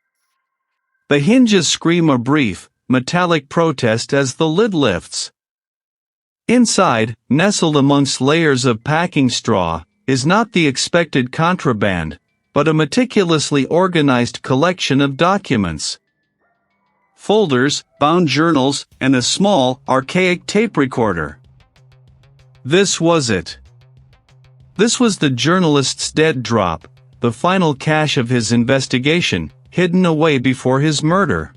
[SPEAKER 1] The hinges scream a brief, metallic protest as the lid lifts. Inside, nestled amongst layers of packing straw, is not the expected contraband, but a meticulously organized collection of documents. Folders, bound journals, and a small, archaic tape recorder. This was it. This was the journalist's dead drop, the final cache of his investigation, hidden away before his murder.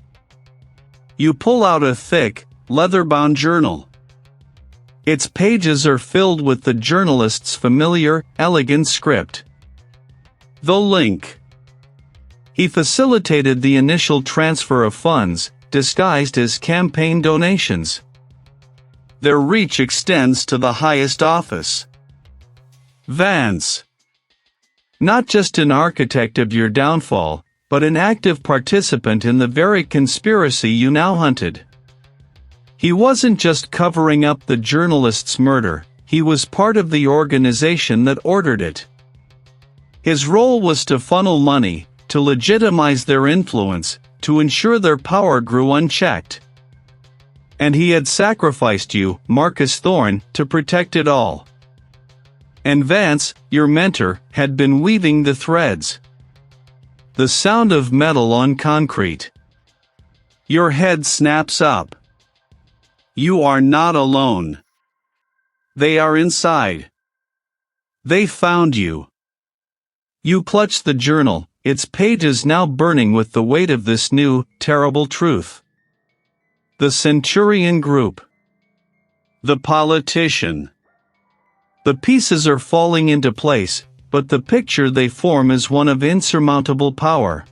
[SPEAKER 1] You pull out a thick, leather-bound journal. Its pages are filled with the journalist's familiar, elegant script. The link. He facilitated the initial transfer of funds, disguised as campaign donations. Their reach extends to the highest office. Vance. Not just an architect of your downfall, but an active participant in the very conspiracy you now hunted. He wasn't just covering up the journalist's murder, he was part of the organization that ordered it. His role was to funnel money, to legitimize their influence, to ensure their power grew unchecked. And he had sacrificed you, Marcus Thorne, to protect it all. And Vance, your mentor, had been weaving the threads. The sound of metal on concrete. Your head snaps up. You are not alone. They are inside. They found you. You clutch the journal, its pages now burning with the weight of this new, terrible truth. The Centurion Group. The politician. The pieces are falling into place, but the picture they form is one of insurmountable power.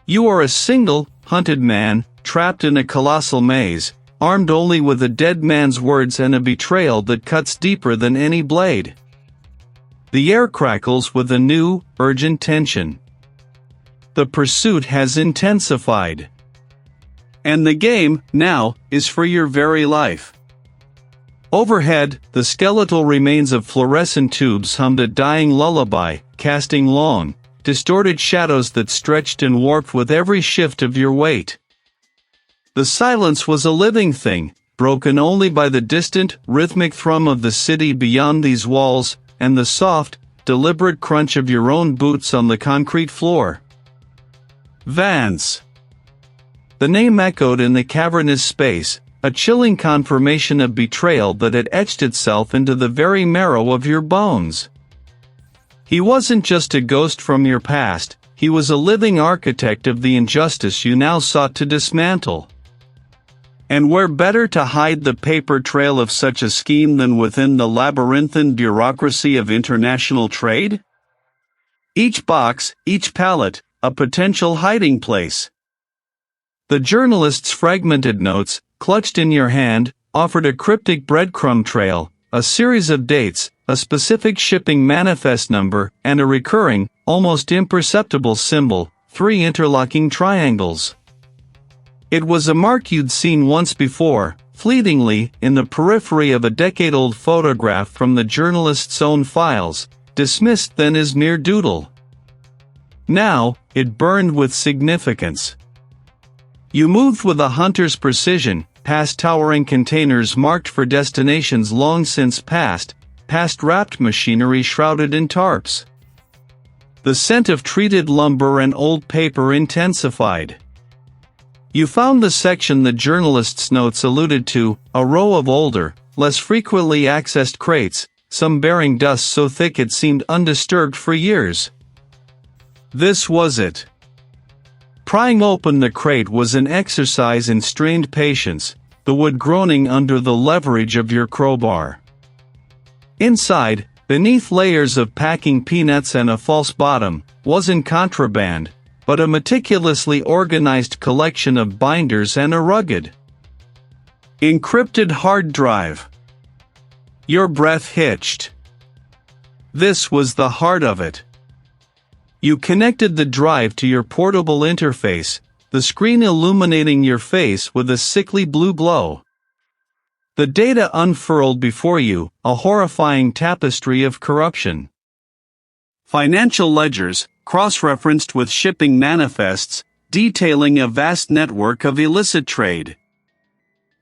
[SPEAKER 1] You are a single, hunted man, trapped in a colossal maze, armed only with a dead man's words and a betrayal that cuts deeper than any blade. The air crackles with a new, urgent tension. The pursuit has intensified. And the game, now, is for your very life. Overhead, the skeletal remains of fluorescent tubes hummed a dying lullaby, casting long, distorted shadows that stretched and warped with every shift of your weight. The silence was a living thing, broken only by the distant, rhythmic thrum of the city beyond these walls, and the soft, deliberate crunch of your own boots on the concrete floor. Vance. The name echoed in the cavernous space, a chilling confirmation of betrayal that had etched itself into the very marrow of your bones. He wasn't just a ghost from your past, he was a living architect of the injustice you now sought to dismantle. And where better to hide the paper trail of such a scheme than within the labyrinthine bureaucracy of international trade? Each box, each pallet, a potential hiding place. The journalist's fragmented notes, clutched in your hand, offered a cryptic breadcrumb trail, a series of dates, a specific shipping manifest number, and a recurring, almost imperceptible symbol, 3 interlocking triangles. It was a mark you'd seen once before, fleetingly, in the periphery of a decade-old photograph from the journalist's own files, dismissed then as mere doodle. Now, it burned with significance. You moved with a hunter's precision, past towering containers marked for destinations long since past wrapped machinery shrouded in tarps. The scent of treated lumber and old paper intensified. You found the section the journalist's notes alluded to, a row of older, less frequently accessed crates, some bearing dust so thick it seemed undisturbed for years. This was it. Prying open the crate was an exercise in strained patience, the wood groaning under the leverage of your crowbar. Inside, beneath layers of packing peanuts and a false bottom, wasn't contraband, but a meticulously organized collection of binders and a rugged, encrypted hard drive. Your breath hitched. This was the heart of it. You connected the drive to your portable interface, the screen illuminating your face with a sickly blue glow. The data unfurled before you, a horrifying tapestry of corruption. Financial ledgers, cross-referenced with shipping manifests, detailing a vast network of illicit trade.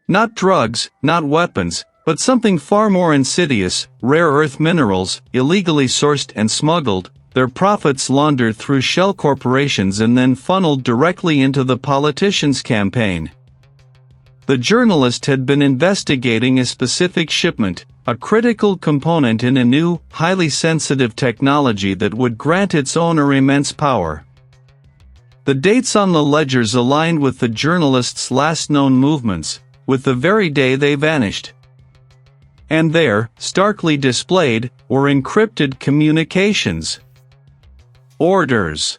[SPEAKER 1] Not drugs, not weapons, But something far more insidious, rare earth minerals, illegally sourced and smuggled, their profits laundered through shell corporations and then funneled directly into the politicians' campaign. The journalist had been investigating a specific shipment, a critical component in a new, highly sensitive technology that would grant its owner immense power. The dates on the ledgers aligned with the journalist's last known movements, with the very day they vanished. And there, starkly displayed, were encrypted communications. Orders.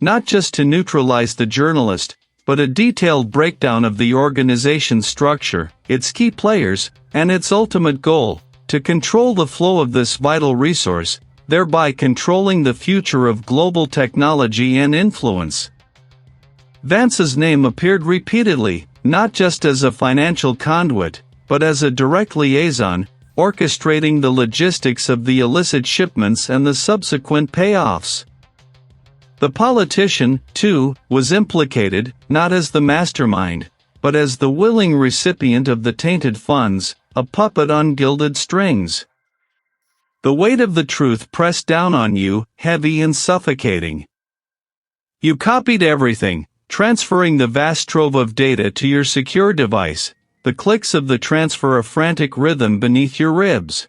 [SPEAKER 1] Not just to neutralize the journalist, but a detailed breakdown of the organization's structure, its key players, and its ultimate goal, to control the flow of this vital resource, thereby controlling the future of global technology and influence. Vance's name appeared repeatedly, not just as a financial conduit, but as a direct liaison, orchestrating the logistics of the illicit shipments and the subsequent payoffs. The politician, too, was implicated, not as the mastermind, but as the willing recipient of the tainted funds, a puppet on gilded strings. The weight of the truth pressed down on you, heavy and suffocating. You copied everything, transferring the vast trove of data to your secure device, the clicks of the transfer a frantic rhythm beneath your ribs.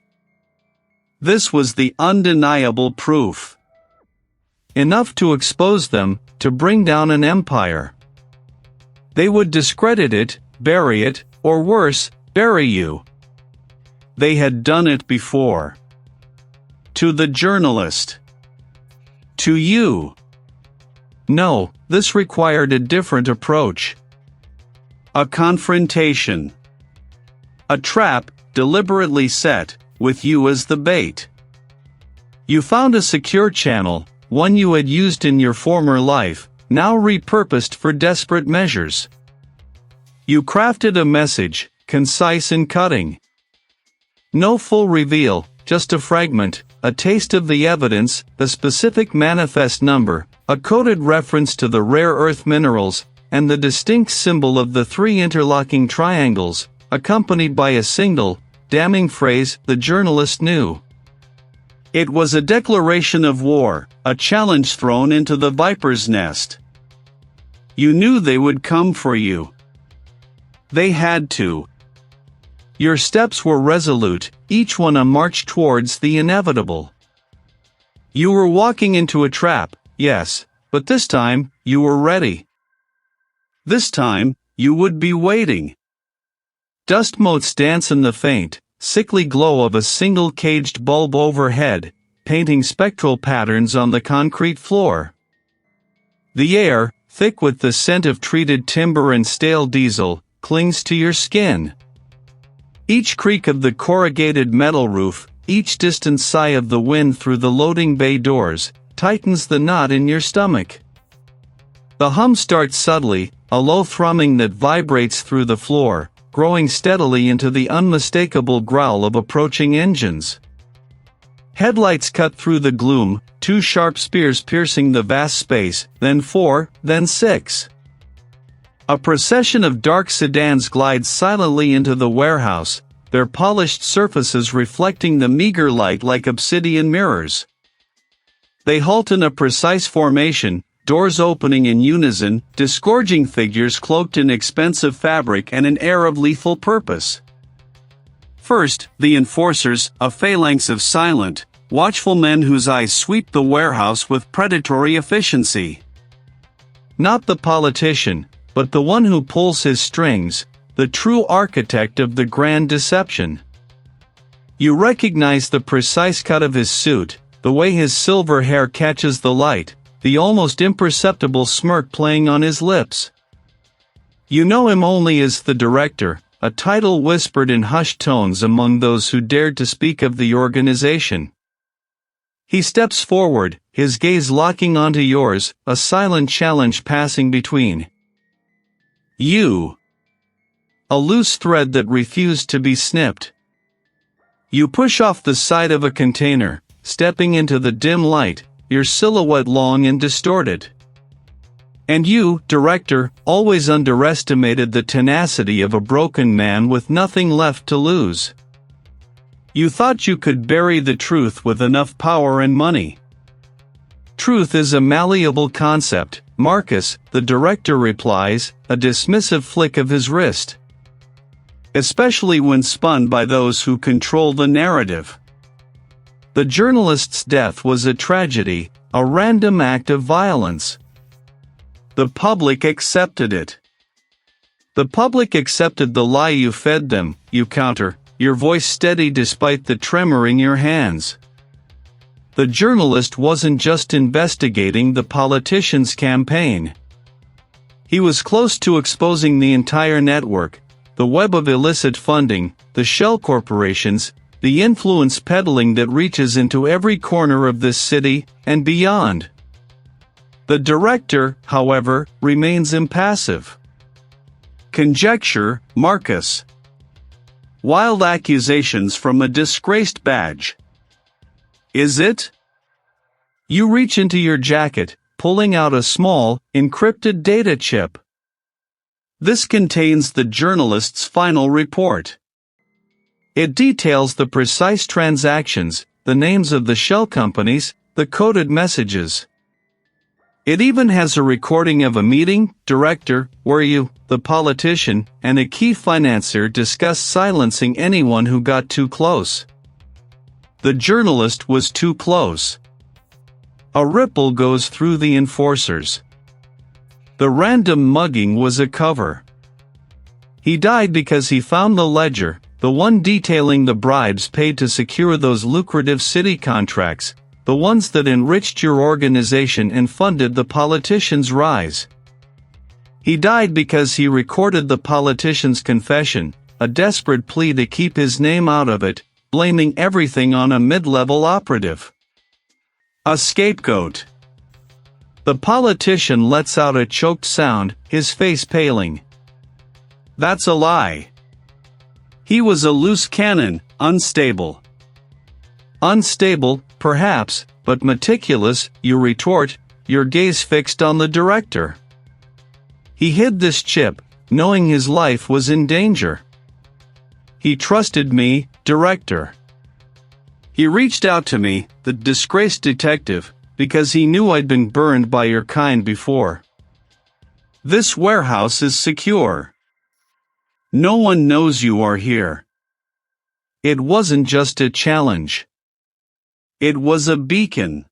[SPEAKER 1] This was the undeniable proof. Enough to expose them, to bring down an empire. They would discredit it, bury it, or worse, bury you. They had done it before. To the journalist. To you. No, this required a different approach. A confrontation. A trap, deliberately set, with you as the bait. You found a secure channel, one you had used in your former life, now repurposed for desperate measures. You crafted a message, concise and cutting. No full reveal, just a fragment, a taste of the evidence, a specific manifest number, a coded reference to the rare earth minerals, and the distinct symbol of the three interlocking triangles, accompanied by a single, damning phrase the journalist knew. It was a declaration of war, a challenge thrown into the viper's nest. You knew they would come for you. They had to. Your steps were resolute, each one a march towards the inevitable. You were walking into a trap, yes, but this time, you were ready. This time, you would be waiting. Dust motes dance in the faint, sickly glow of a single caged bulb overhead, painting spectral patterns on the concrete floor. The air, thick with the scent of treated timber and stale diesel, clings to your skin. Each creak of the corrugated metal roof, each distant sigh of the wind through the loading bay doors, tightens the knot in your stomach. The hum starts subtly, a low thrumming that vibrates through the floor, growing steadily into the unmistakable growl of approaching engines. Headlights cut through the gloom, two sharp spears piercing the vast space, then four, then six. A procession of dark sedans glides silently into the warehouse, their polished surfaces reflecting the meager light like obsidian mirrors. They halt in a precise formation, doors opening in unison, disgorging figures cloaked in expensive fabric and an air of lethal purpose. First, the enforcers, a phalanx of silent, watchful men whose eyes sweep the warehouse with predatory efficiency. Not the politician, but the one who pulls his strings, the true architect of the grand deception. You recognize the precise cut of his suit, the way his silver hair catches the light, the almost imperceptible smirk playing on his lips. You know him only as the director, a title whispered in hushed tones among those who dared to speak of the organization. He steps forward, his gaze locking onto yours, a silent challenge passing between you. A loose thread that refused to be snipped. You push off the side of a container, stepping into the dim light, your silhouette long and distorted. And you, director, always underestimated the tenacity of a broken man with nothing left to lose. You thought you could bury the truth with enough power and money. Truth is a malleable concept, Marcus, the director replies, a dismissive flick of his wrist. Especially when spun by those who control the narrative. The journalist's death was a tragedy, a random act of violence. The public accepted it. The public accepted the lie you fed them, you counter, your voice steady despite the tremor in your hands. The journalist wasn't just investigating the politician's campaign. He was close to exposing the entire network, the web of illicit funding, the shell corporations, the influence peddling that reaches into every corner of this city, and beyond. The director, however, remains impassive. Conjecture, Marcus. Wild accusations from a disgraced badge. Is it? You reach into your jacket, pulling out a small, encrypted data chip. This contains the journalist's final report. It details the precise transactions, the names of the shell companies, the coded messages. It even has a recording of a meeting, director, where you, the politician, and a key financier discussed silencing anyone who got too close. The journalist was too close. A ripple goes through the enforcers. The random mugging was a cover. He died because he found the ledger, the one detailing the bribes paid to secure those lucrative city contracts, the ones that enriched your organization and funded the politician's rise. He died because he recorded the politician's confession, a desperate plea to keep his name out of it, blaming everything on a mid-level operative. A scapegoat. The politician lets out a choked sound, his face paling. That's a lie. He was a loose cannon, unstable. Unstable, perhaps, but meticulous, you retort, your gaze fixed on the director. He hid this chip, knowing his life was in danger. He trusted me, director. He reached out to me, the disgraced detective, because he knew I'd been burned by your kind before. This warehouse is secure. No one knows you are here. It wasn't just a challenge. It was a beacon.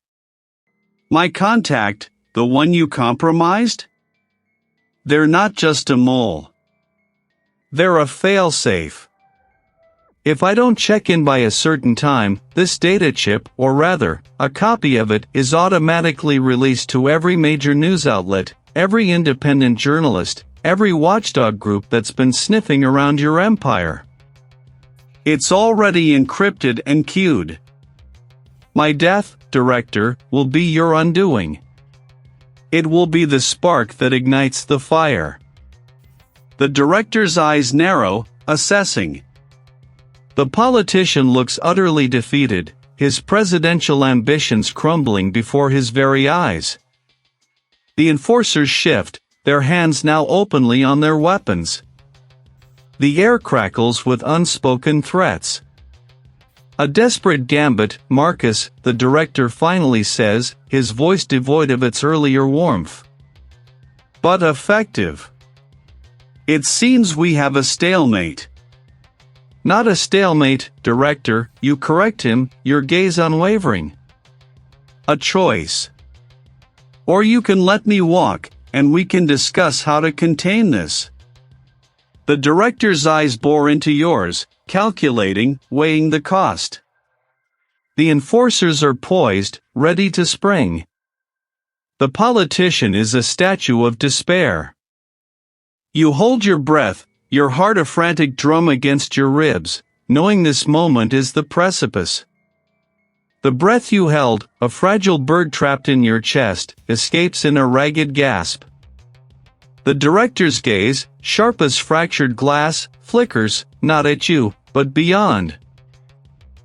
[SPEAKER 1] My contact, the one you compromised? They're not just a mole. They're a failsafe. If I don't check in by a certain time, this data chip, or rather, a copy of it, is automatically released to every major news outlet, every independent journalist, every watchdog group that's been sniffing around your empire. It's already encrypted and queued. My death, director, will be your undoing. It will be the spark that ignites the fire. The director's eyes narrow, assessing. The politician looks utterly defeated, his presidential ambitions crumbling before his very eyes. The enforcers shift, their hands now openly on their weapons. The air crackles with unspoken threats. A desperate gambit, Marcus, the director finally says, his voice devoid of its earlier warmth. But effective. It seems we have a stalemate. Not a stalemate, director, you correct him, your gaze unwavering. A choice. Or you can let me walk, and we can discuss how to contain this. The director's eyes bore into yours, calculating, weighing the cost. The enforcers are poised, ready to spring. The politician is a statue of despair. You hold your breath, your heart a frantic drum against your ribs, knowing this moment is the precipice. The breath you held, a fragile bird trapped in your chest, escapes in a ragged gasp. The director's gaze, sharp as fractured glass, flickers, not at you, but beyond.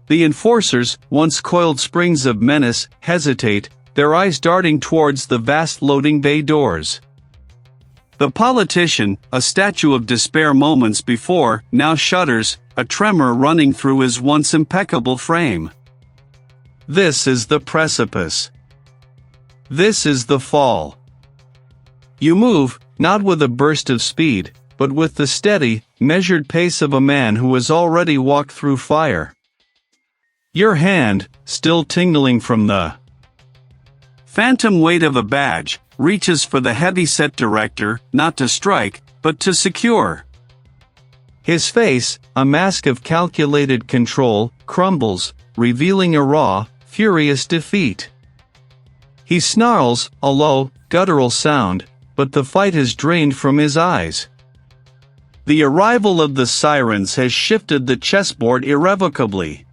[SPEAKER 1] The enforcers, once coiled springs of menace, hesitate, their eyes darting towards the vast loading bay doors.
[SPEAKER 2] The politician, a statue of despair moments before, now shudders, a tremor running through his once impeccable frame. This is the precipice. This is the fall. You move, not with a burst of speed, but with the steady, measured pace of a man who has already walked through fire. Your hand, still tingling from the phantom weight of a badge, reaches for the heavy-set director, not to strike, but to secure. His face, a mask of calculated control, crumbles, revealing a raw, furious defeat. He snarls, a low, guttural sound, but the fight has drained from his eyes. The arrival of the sirens has shifted the chessboard irrevocably.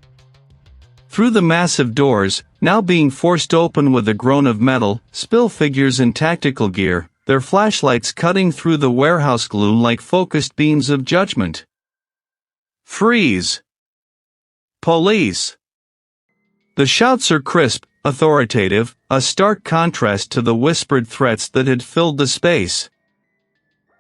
[SPEAKER 2] Through the massive doors, now being forced open with a groan of metal, spill figures in tactical gear, their flashlights cutting through the warehouse gloom like focused beams of judgment. Freeze! Police! The shouts are crisp, authoritative, a stark contrast to the whispered threats that had filled the space.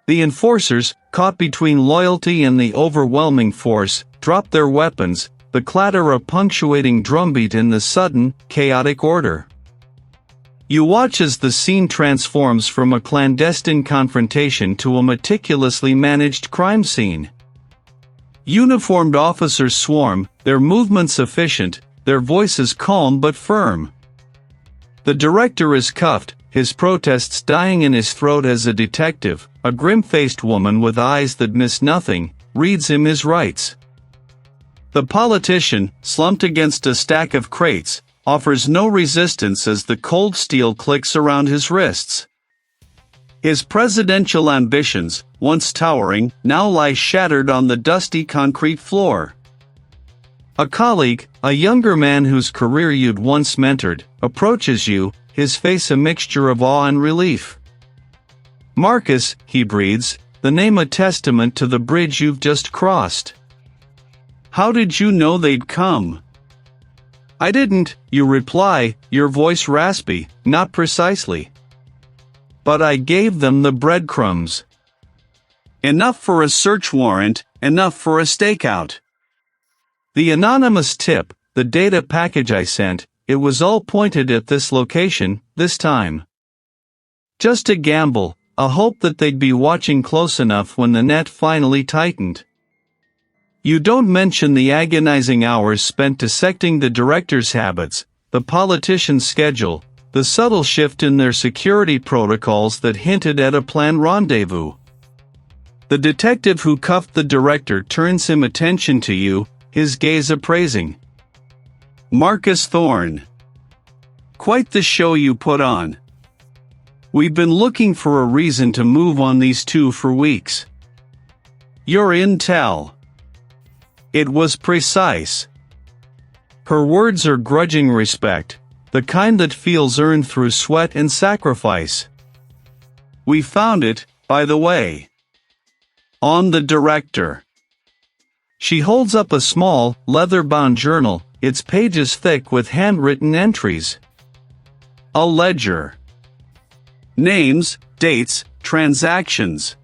[SPEAKER 2] The enforcers, caught between loyalty and the overwhelming force, drop their weapons, the clatter a punctuating drumbeat in the sudden, chaotic order. You watch as the scene transforms from a clandestine confrontation to a meticulously managed crime scene. Uniformed officers swarm, their movements efficient, their voices calm but firm. The director is cuffed, his protests dying in his throat as a detective, a grim-faced woman with eyes that miss nothing, reads him his rights. The politician, slumped against a stack of crates, offers no resistance as the cold steel clicks around his wrists. His presidential ambitions, once towering, now lie shattered on the dusty concrete floor. A colleague, a younger man whose career you'd once mentored, approaches you, his face a mixture of awe and relief. Marcus, he breathes, the name a testament to the bridge you've just crossed. How did you know they'd come? I didn't, you reply, your voice raspy, not precisely. But I gave them the breadcrumbs. Enough for a search warrant, enough for a stakeout. The anonymous tip, the data package I sent, it was all pointed at this location, this time. Just a gamble, a hope that they'd be watching close enough when the net finally tightened. You don't mention the agonizing hours spent dissecting the director's habits, the politician's schedule, the subtle shift in their security protocols that hinted at a planned rendezvous. The detective who cuffed the director turns him attention to you, his gaze appraising. Marcus Thorne. Quite the show you put on. We've been looking for a reason to move on these two for weeks. Your intel. It was precise. Her words are grudging respect, the kind that feels earned through sweat and sacrifice. We found it, by the way. On the director. She holds up a small, leather-bound journal, its pages thick with handwritten entries. A ledger. Names, dates, transactions.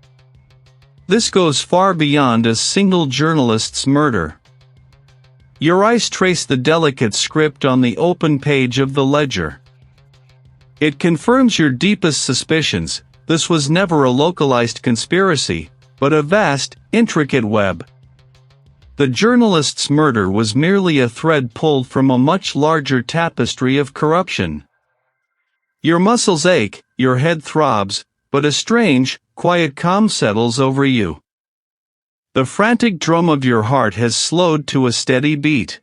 [SPEAKER 2] This goes far beyond a single journalist's murder. Your eyes trace the delicate script on the open page of the ledger. It confirms your deepest suspicions. This was never a localized conspiracy, but a vast, intricate web. The journalist's murder was merely a thread pulled from a much larger tapestry of corruption. Your muscles ache, your head throbs, but a strange, quiet calm settles over you. The frantic drum of your heart has slowed to a steady beat.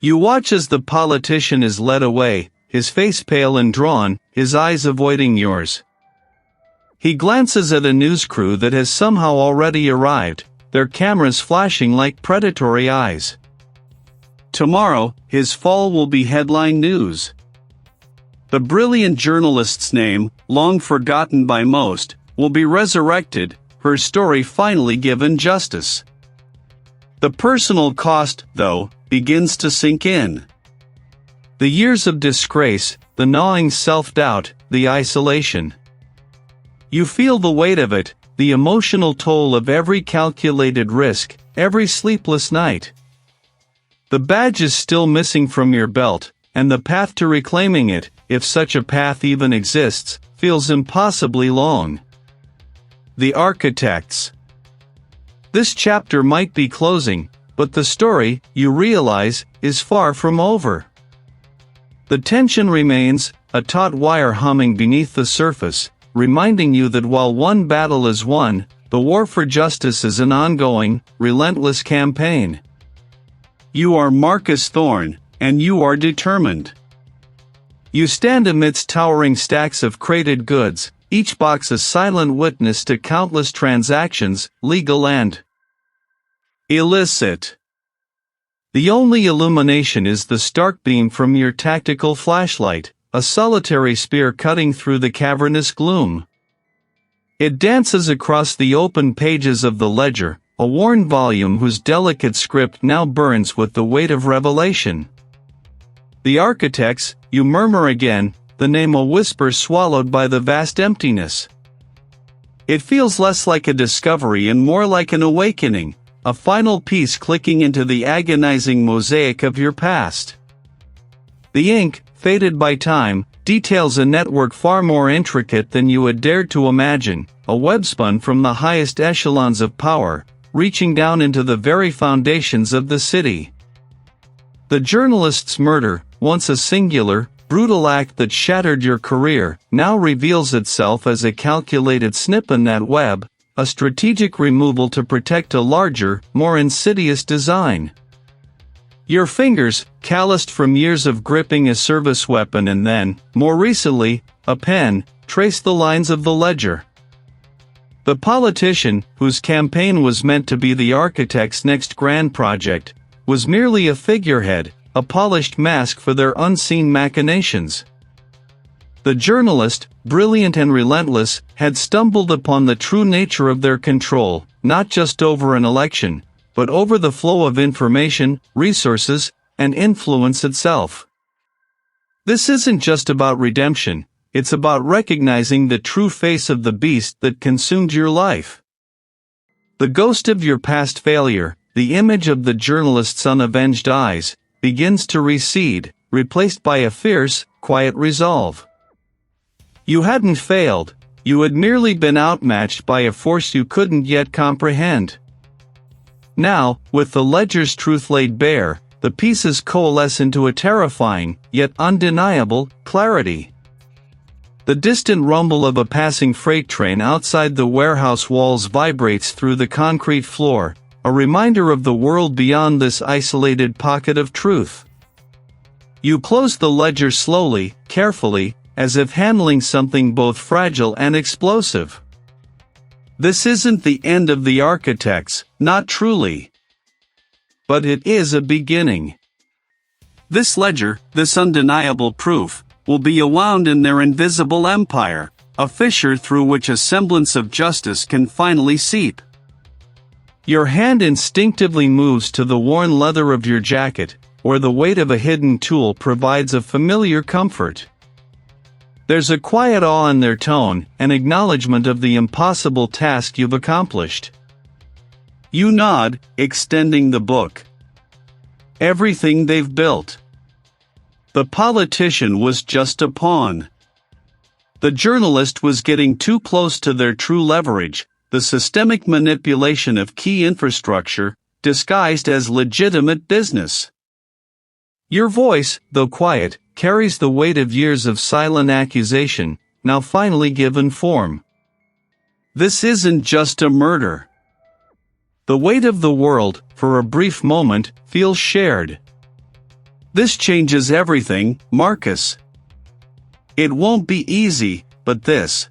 [SPEAKER 2] You watch as the politician is led away, his face pale and drawn, his eyes avoiding yours. He glances at a news crew that has somehow already arrived, their cameras flashing like predatory eyes. Tomorrow, his fall will be headline news. The brilliant journalist's name, long forgotten by most, will be resurrected, her story finally given justice. The personal cost, though, begins to sink in. The years of disgrace, the gnawing self-doubt, the isolation.
[SPEAKER 1] You feel the weight of it, the emotional toll of every calculated risk, every sleepless night. The badge is still missing from your belt, and the path to reclaiming it, if such a path even exists, feels impossibly long. The Architects. This chapter might be closing, but the story, you realize, is far from over. The tension remains, a taut wire humming beneath the surface, reminding you that while one battle is won, the war for justice is an ongoing, relentless campaign. You are Marcus Thorne, and you are determined. You stand amidst towering stacks of crated goods, each box a silent witness to countless transactions, legal and illicit. The only illumination is the stark beam from your tactical flashlight, a solitary spear cutting through the cavernous gloom. It dances across the open pages of the ledger, a worn volume whose delicate script now burns with the weight of revelation. The Architects, you murmur again, the name a whisper swallowed by the vast emptiness. It feels less like a discovery and more like an awakening, a final piece clicking into the agonizing mosaic of your past. The ink, faded by time, details a network far more intricate than you had dared to imagine, a web spun from the highest echelons of power, reaching down into the very foundations of the city. The journalist's murder, once a singular, brutal act that shattered your career, now reveals itself as a calculated snip in that web, a strategic removal to protect a larger, more insidious design. Your fingers, calloused from years of gripping a service weapon and then, more recently, a pen, trace the lines of the ledger. The politician, whose campaign was meant to be the Architect's next grand project, was merely a figurehead, a polished mask for their unseen machinations. The journalist, brilliant and relentless, had stumbled upon the true nature of their control, not just over an election, but over the flow of information, resources, and influence itself. This isn't just about redemption, it's about recognizing the true face of the beast that consumed your life. The ghost of your past failure, the image of the journalist's unavenged eyes, begins to recede, replaced by a fierce, quiet resolve. You hadn't failed, you had merely been outmatched by a force you couldn't yet comprehend. Now, with the ledger's truth laid bare, the pieces coalesce into a terrifying, yet undeniable, clarity. The distant rumble of a passing freight train outside the warehouse walls vibrates through the concrete floor, a reminder of the world beyond this isolated pocket of truth. You close the ledger slowly, carefully, as if handling something both fragile and explosive. This isn't the end of the Architects, not truly. But it is a beginning. This ledger, this undeniable proof, will be wound in their invisible empire, a fissure through which a semblance of justice can finally seep. Your hand instinctively moves to the worn leather of your jacket, where the weight of a hidden tool provides a familiar comfort. There's a quiet awe in their tone, an acknowledgement of the impossible task you've accomplished. You nod, extending the book. Everything they've built. The politician was just a pawn. The journalist was getting too close to their true leverage, the systemic manipulation of key infrastructure, disguised as legitimate business. Your voice, though quiet, carries the weight of years of silent accusation, now finally given form. This isn't just a murder. The weight of the world, for a brief moment, feels shared. This changes everything, Marcus. It won't be easy, but this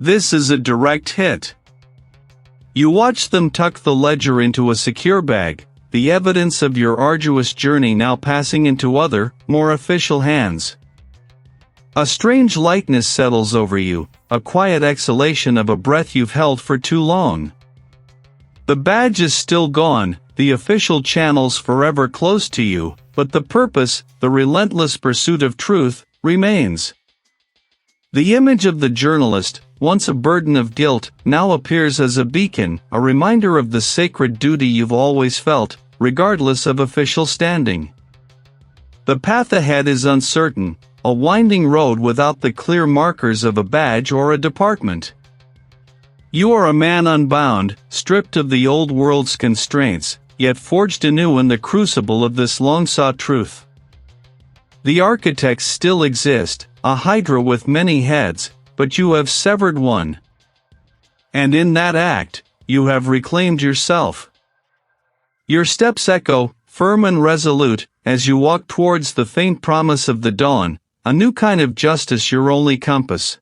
[SPEAKER 1] is a direct hit. You watch them tuck the ledger into a secure bag, the evidence of your arduous journey now passing into other, more official hands. A strange lightness settles over you, a quiet exhalation of a breath you've held for too long. The badge is still gone, the official channels forever close to you, but the purpose, the relentless pursuit of truth, remains. The image of the journalist, once a burden of guilt, now appears as a beacon, a reminder of the sacred duty you've always felt, regardless of official standing. The path ahead is uncertain, a winding road without the clear markers of a badge or a department. You are a man unbound, stripped of the old world's constraints, yet forged anew in the crucible of this long-sought truth. The architects still exist, a hydra with many heads, but you have severed one. And in that act, you have reclaimed yourself. Your steps echo, firm and resolute, as you walk towards the faint promise of the dawn, a new kind of justice your only compass.